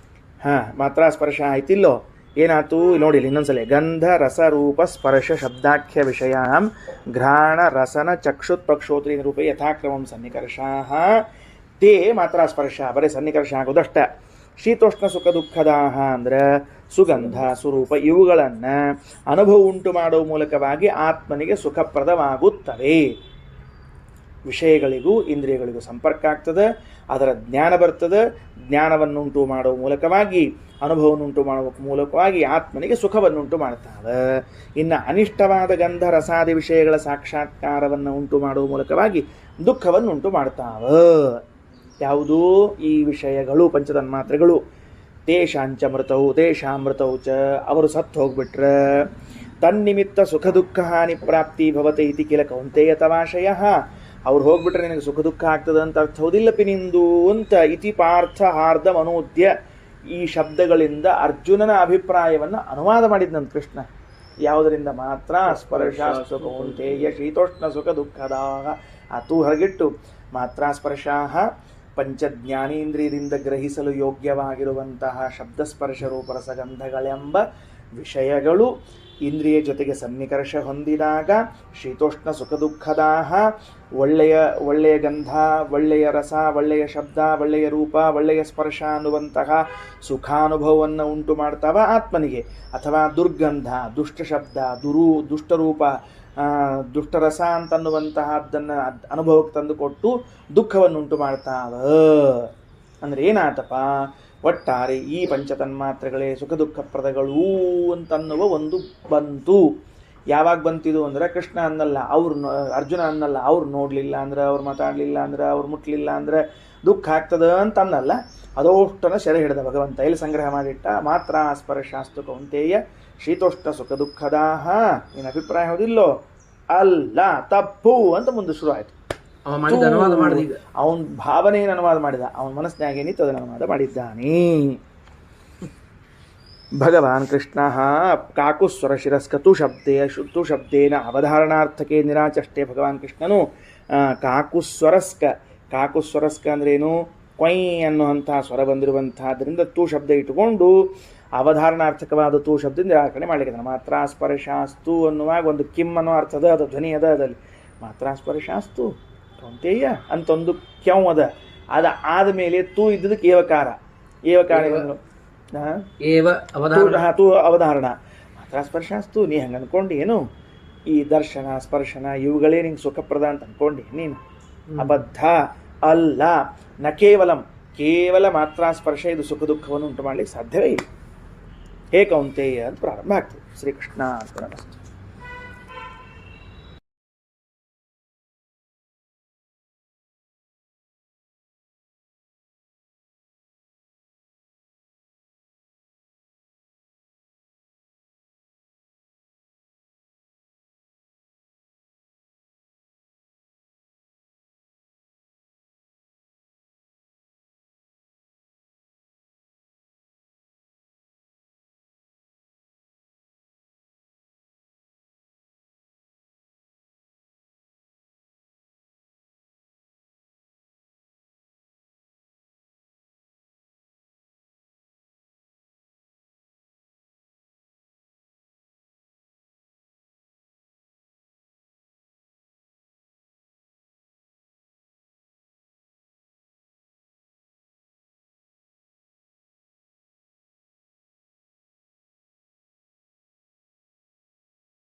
ಮಾತ್ರ ಸ್ಪರ್ಶ ಆಯ್ತಿಲ್ಲೋ? ಏನಾಯ್ತು ನೋಡಿ ಇನ್ನೊಂದ್ಸಲ. ಗಂಧ ರಸ ರೂಪ ಸ್ಪರ್ಶ ಶಬ್ದಾಖ್ಯ ವಿಷಯಾಂ ಘ್ರಾಣ ರಸನ ಚಕ್ಷುತ್ ಪಕ್ಷೋತ್ರಿ ರೂಪೇ ಯಥಾಕ್ರಮಂ ಸನ್ನಿಕರ್ಷಾ ತೇ ಮಾತ್ರ ಸ್ಪರ್ಶ ಬರೀ ಸನ್ನಿಕರ್ಷ ಆಗೋದಷ್ಟ. ಶೀತೋಷ್ಣ ಸುಖ ದುಃಖದಾಹ ಅಂದ್ರೆ ಸುಗಂಧ ಸ್ವರೂಪ ಇವುಗಳನ್ನು ಅನುಭವ ಉಂಟು ಮಾಡುವ ಮೂಲಕವಾಗಿ ಆತ್ಮನಿಗೆ ಸುಖಪ್ರದವಾಗುತ್ತವೆ. ವಿಷಯಗಳಿಗೂ ಇಂದ್ರಿಯಗಳಿಗೂ ಸಂಪರ್ಕ ಆಗ್ತದೆ, ಅದರ ಜ್ಞಾನ ಬರ್ತದೆ. ಜ್ಞಾನವನ್ನುಂಟು ಮಾಡುವ ಮೂಲಕವಾಗಿ ಅನುಭವವನ್ನುಂಟು ಮಾಡುವ ಮೂಲಕವಾಗಿ ಆತ್ಮನಿಗೆ ಸುಖವನ್ನುಂಟು ಮಾಡ್ತಾವೆ. ಇನ್ನು ಅನಿಷ್ಟವಾದ ಗಂಧ ರಸಾದಿ ವಿಷಯಗಳ ಸಾಕ್ಷಾತ್ಕಾರವನ್ನು ಉಂಟು ಮಾಡುವ ಮೂಲಕವಾಗಿ ದುಃಖವನ್ನುಂಟು ಮಾಡ್ತಾವೆ. ಯಾವುದೂ ಈ ವಿಷಯಗಳು ಪಂಚತನ್ಮಾತ್ರೆಗಳು. ತೇಷಾಂಚ ಮೃತವು ತೇಷಾಮೃತವು ಚ ಅವರು ಸತ್ತು ಹೋಗ್ಬಿಟ್ರೆ ತನ್ನಿಮಿತ್ತ ಸುಖ ದುಃಖ ಹಾನಿ ಪ್ರಾಪ್ತಿ ಭವತೆ ಇತಿ ಕಿಲ ಕೌಂತೆಯ ತವಾಶಯ. ಅವ್ರು ಹೋಗ್ಬಿಟ್ರೆ ನಿನಗೆ ಸುಖ ದುಃಖ ಆಗ್ತದೆ ಅಂತ ಅರ್ಥ ಹೌದಿಲ್ಲಪಿ ನಿಂದು ಅಂತ ಇತಿ ಪಾರ್ಥ ಹಾರ್ದ ಮನೋದ್ಯ. ಈ ಶಬ್ದಗಳಿಂದ ಅರ್ಜುನನ ಅಭಿಪ್ರಾಯವನ್ನು ಅನುವಾದ ಮಾಡಿದ್ನಂತ ಕೃಷ್ಣ. ಯಾವುದರಿಂದ? ಮಾತ್ರ ಸ್ಪರ್ಶ ಕೌಂತೆಯ ಶೀತೋಷ್ಣ ಸುಖ ದುಃಖದಾಹ. ಅದು ಹೊರಗಿಟ್ಟು ಮಾತ್ರ ಸ್ಪರ್ಶಾಹ ಪಂಚಜ್ಞಾನೇಂದ್ರಿಯದಿಂದ ಗ್ರಹಿಸಲು ಯೋಗ್ಯವಾಗಿರುವಂತಹ ಶಬ್ದಸ್ಪರ್ಶ ರೂಪರಸಗಂಧಗಳೆಂಬ ವಿಷಯಗಳು ಇಂದ್ರಿಯ ಜೊತೆಗೆ ಸನ್ನಿಕರ್ಷ ಹೊಂದಿದಾಗ ಶೀತೋಷ್ಣ ಸುಖ ದುಃಖದಾಹ ಒಳ್ಳೆಯ ಗಂಧ, ಒಳ್ಳೆಯ ರಸ, ಒಳ್ಳೆಯ ಶಬ್ದ, ಒಳ್ಳೆಯ ರೂಪ, ಒಳ್ಳೆಯ ಸ್ಪರ್ಶ ಅನ್ನುವಂತಹ ಸುಖಾನುಭವವನ್ನು ಉಂಟು ಮಾಡ್ತಾವ ಆತ್ಮನಿಗೆ. ಅಥವಾ ದುರ್ಗಂಧ, ದುಷ್ಟ ಶಬ್ದ, ದುಷ್ಟರೂಪ, ದುಷ್ಟರಸ ಅಂತನ್ನುವಂತಹದ್ದನ್ನು ಅನುಭವಕ್ಕೆ ತಂದುಕೊಟ್ಟು ದುಃಖವನ್ನುಂಟು ಮಾಡ್ತಾವ. ಅಂದರೆ ಏನಾತಪ್ಪ? ಒಟ್ಟಾರೆ ಈ ಪಂಚತನ್ಮಾತ್ರೆಗಳೇ ಸುಖ ದುಃಖಪ್ರದಗಳು ಅಂತನ್ನುವ ಒಂದು ಬಂತು. ಯಾವಾಗ ಬಂತಿದು ಅಂದರೆ ಕೃಷ್ಣ ಅನ್ನಲ್ಲ, ಅರ್ಜುನ ಅನ್ನಲ್ಲ. ಅವ್ರು ನೋಡಲಿಲ್ಲ ಅಂದ್ರೆ, ಅವ್ರು ಮಾತಾಡಲಿಲ್ಲ ಅಂದ್ರೆ, ಅವ್ರು ಮುಟ್ಲಿಲ್ಲ ಅಂದರೆ ದುಃಖ ಆಗ್ತದೆ ಅಂತ ಅನ್ನಲ್ಲ. ಅದೋಷ್ಟನ್ನು ಸೆರೆ ಹಿಡಿದ ಭಗವಂತ. ಎಲ್ಲಿ ಸಂಗ್ರಹ ಮಾಡಿಟ್ಟ? ಮಾತ್ರ ಸ್ಪರ್ಶಾಸ್ತು ಕೌಂತೆಯ ಶೀತೋಷ್ಣ ಸುಖ ದುಃಖದಾಹ. ನಿನ್ನ ಅಭಿಪ್ರಾಯ ಹೌದಿಲ್ಲೋ? ಅಲ್ಲ, ತಪ್ಪು ಅಂತ ಮುಂದೆ ಶುರು ಆಯಿತು. ಅವನ ಭಾವನೆಯನ್ನು ಅನುವಾದ ಮಾಡಿದ, ಅವನ ಮನಸ್ಸಿನಾಗ ಏನಿತ್ತು ಅದನ್ನು ಅನುವಾದ ಮಾಡಿದ್ದಾನೆ. ಭಗವಾನ್ ಕೃಷ್ಣ ಕಾಕುಸ್ವರ ಶಿರಸ್ಕ ತು ಶಬ್ದೇನ ಅವಧಾರಣಾರ್ಥಕ್ಕೆ ನಿರಾಚಷ್ಟೇ. ಭಗವಾನ್ ಕೃಷ್ಣನು ಕಾಕುಸ್ವರಸ್ಕ ಅಂದ್ರೇನು? ಕೊಯ್ ಅನ್ನುವಂತಹ ಸ್ವರ ಬಂದಿರುವಂತಹದ್ರಿಂದ ತು ಶಬ್ದ ಇಟ್ಟುಕೊಂಡು ಅವಧಾರಣಾರ್ಥಕವಾದ ತು ಶಬ್ದದಿಂದ ನಿರಾಕರಣೆ ಮಾಡಲಿಕ್ಕೆ. ಮಾತ್ರ ಸ್ಪರ್ಶಾಸ್ತು ಅನ್ನುವಾಗ ಒಂದು ಕಿಮ್ ಅನ್ನೋ ಅರ್ಥದ, ಅದು ಧ್ವನಿ ಅದ. ಅದಲ್ಲಿ ಮಾತ್ರ ಸ್ಪರ್ಶಾಸ್ತು ಕೌಂತೆಯ ಅಂತ ಒಂದು ಕ್ಯವ್ ಅದ. ಆದಮೇಲೆ ತೂ ಇದ್ದದಕ್ಕೆ ಏವಕಾರ. ಏವ ಕಾರಣಗಳು ಏವ ಅವಧಾರಣ ತೂ ಅವಧಾರಣ ಮಾತ್ರ ಸ್ಪರ್ಶಾಸ್ತು. ನೀ ಹಂಗೆ ಅನ್ಕೊಂಡು ಏನು ಈ ದರ್ಶನ ಸ್ಪರ್ಶನ ಇವುಗಳೇ ನಿಂಗೆ ಸುಖಪ್ರದ ಅಂತ ಅನ್ಕೊಂಡು ನೀನು ಅಬದ್ಧ ಅಲ್ಲ. ನ ಕೇವಲ ಮಾತ್ರ ಸ್ಪರ್ಶ ಇದು ಸುಖ ದುಃಖವನ್ನು ಉಂಟು ಮಾಡಲಿಕ್ಕೆ ಸಾಧ್ಯವೇ ಇಲ್ಲ. ಹೇ ಕೌಂತೆಯ ಅಂತ ಪ್ರಾರಂಭ ಆಗ್ತದೆ. ಶ್ರೀಕೃಷ್ಣ ಅರ್ಪಣಮಸ್ತು.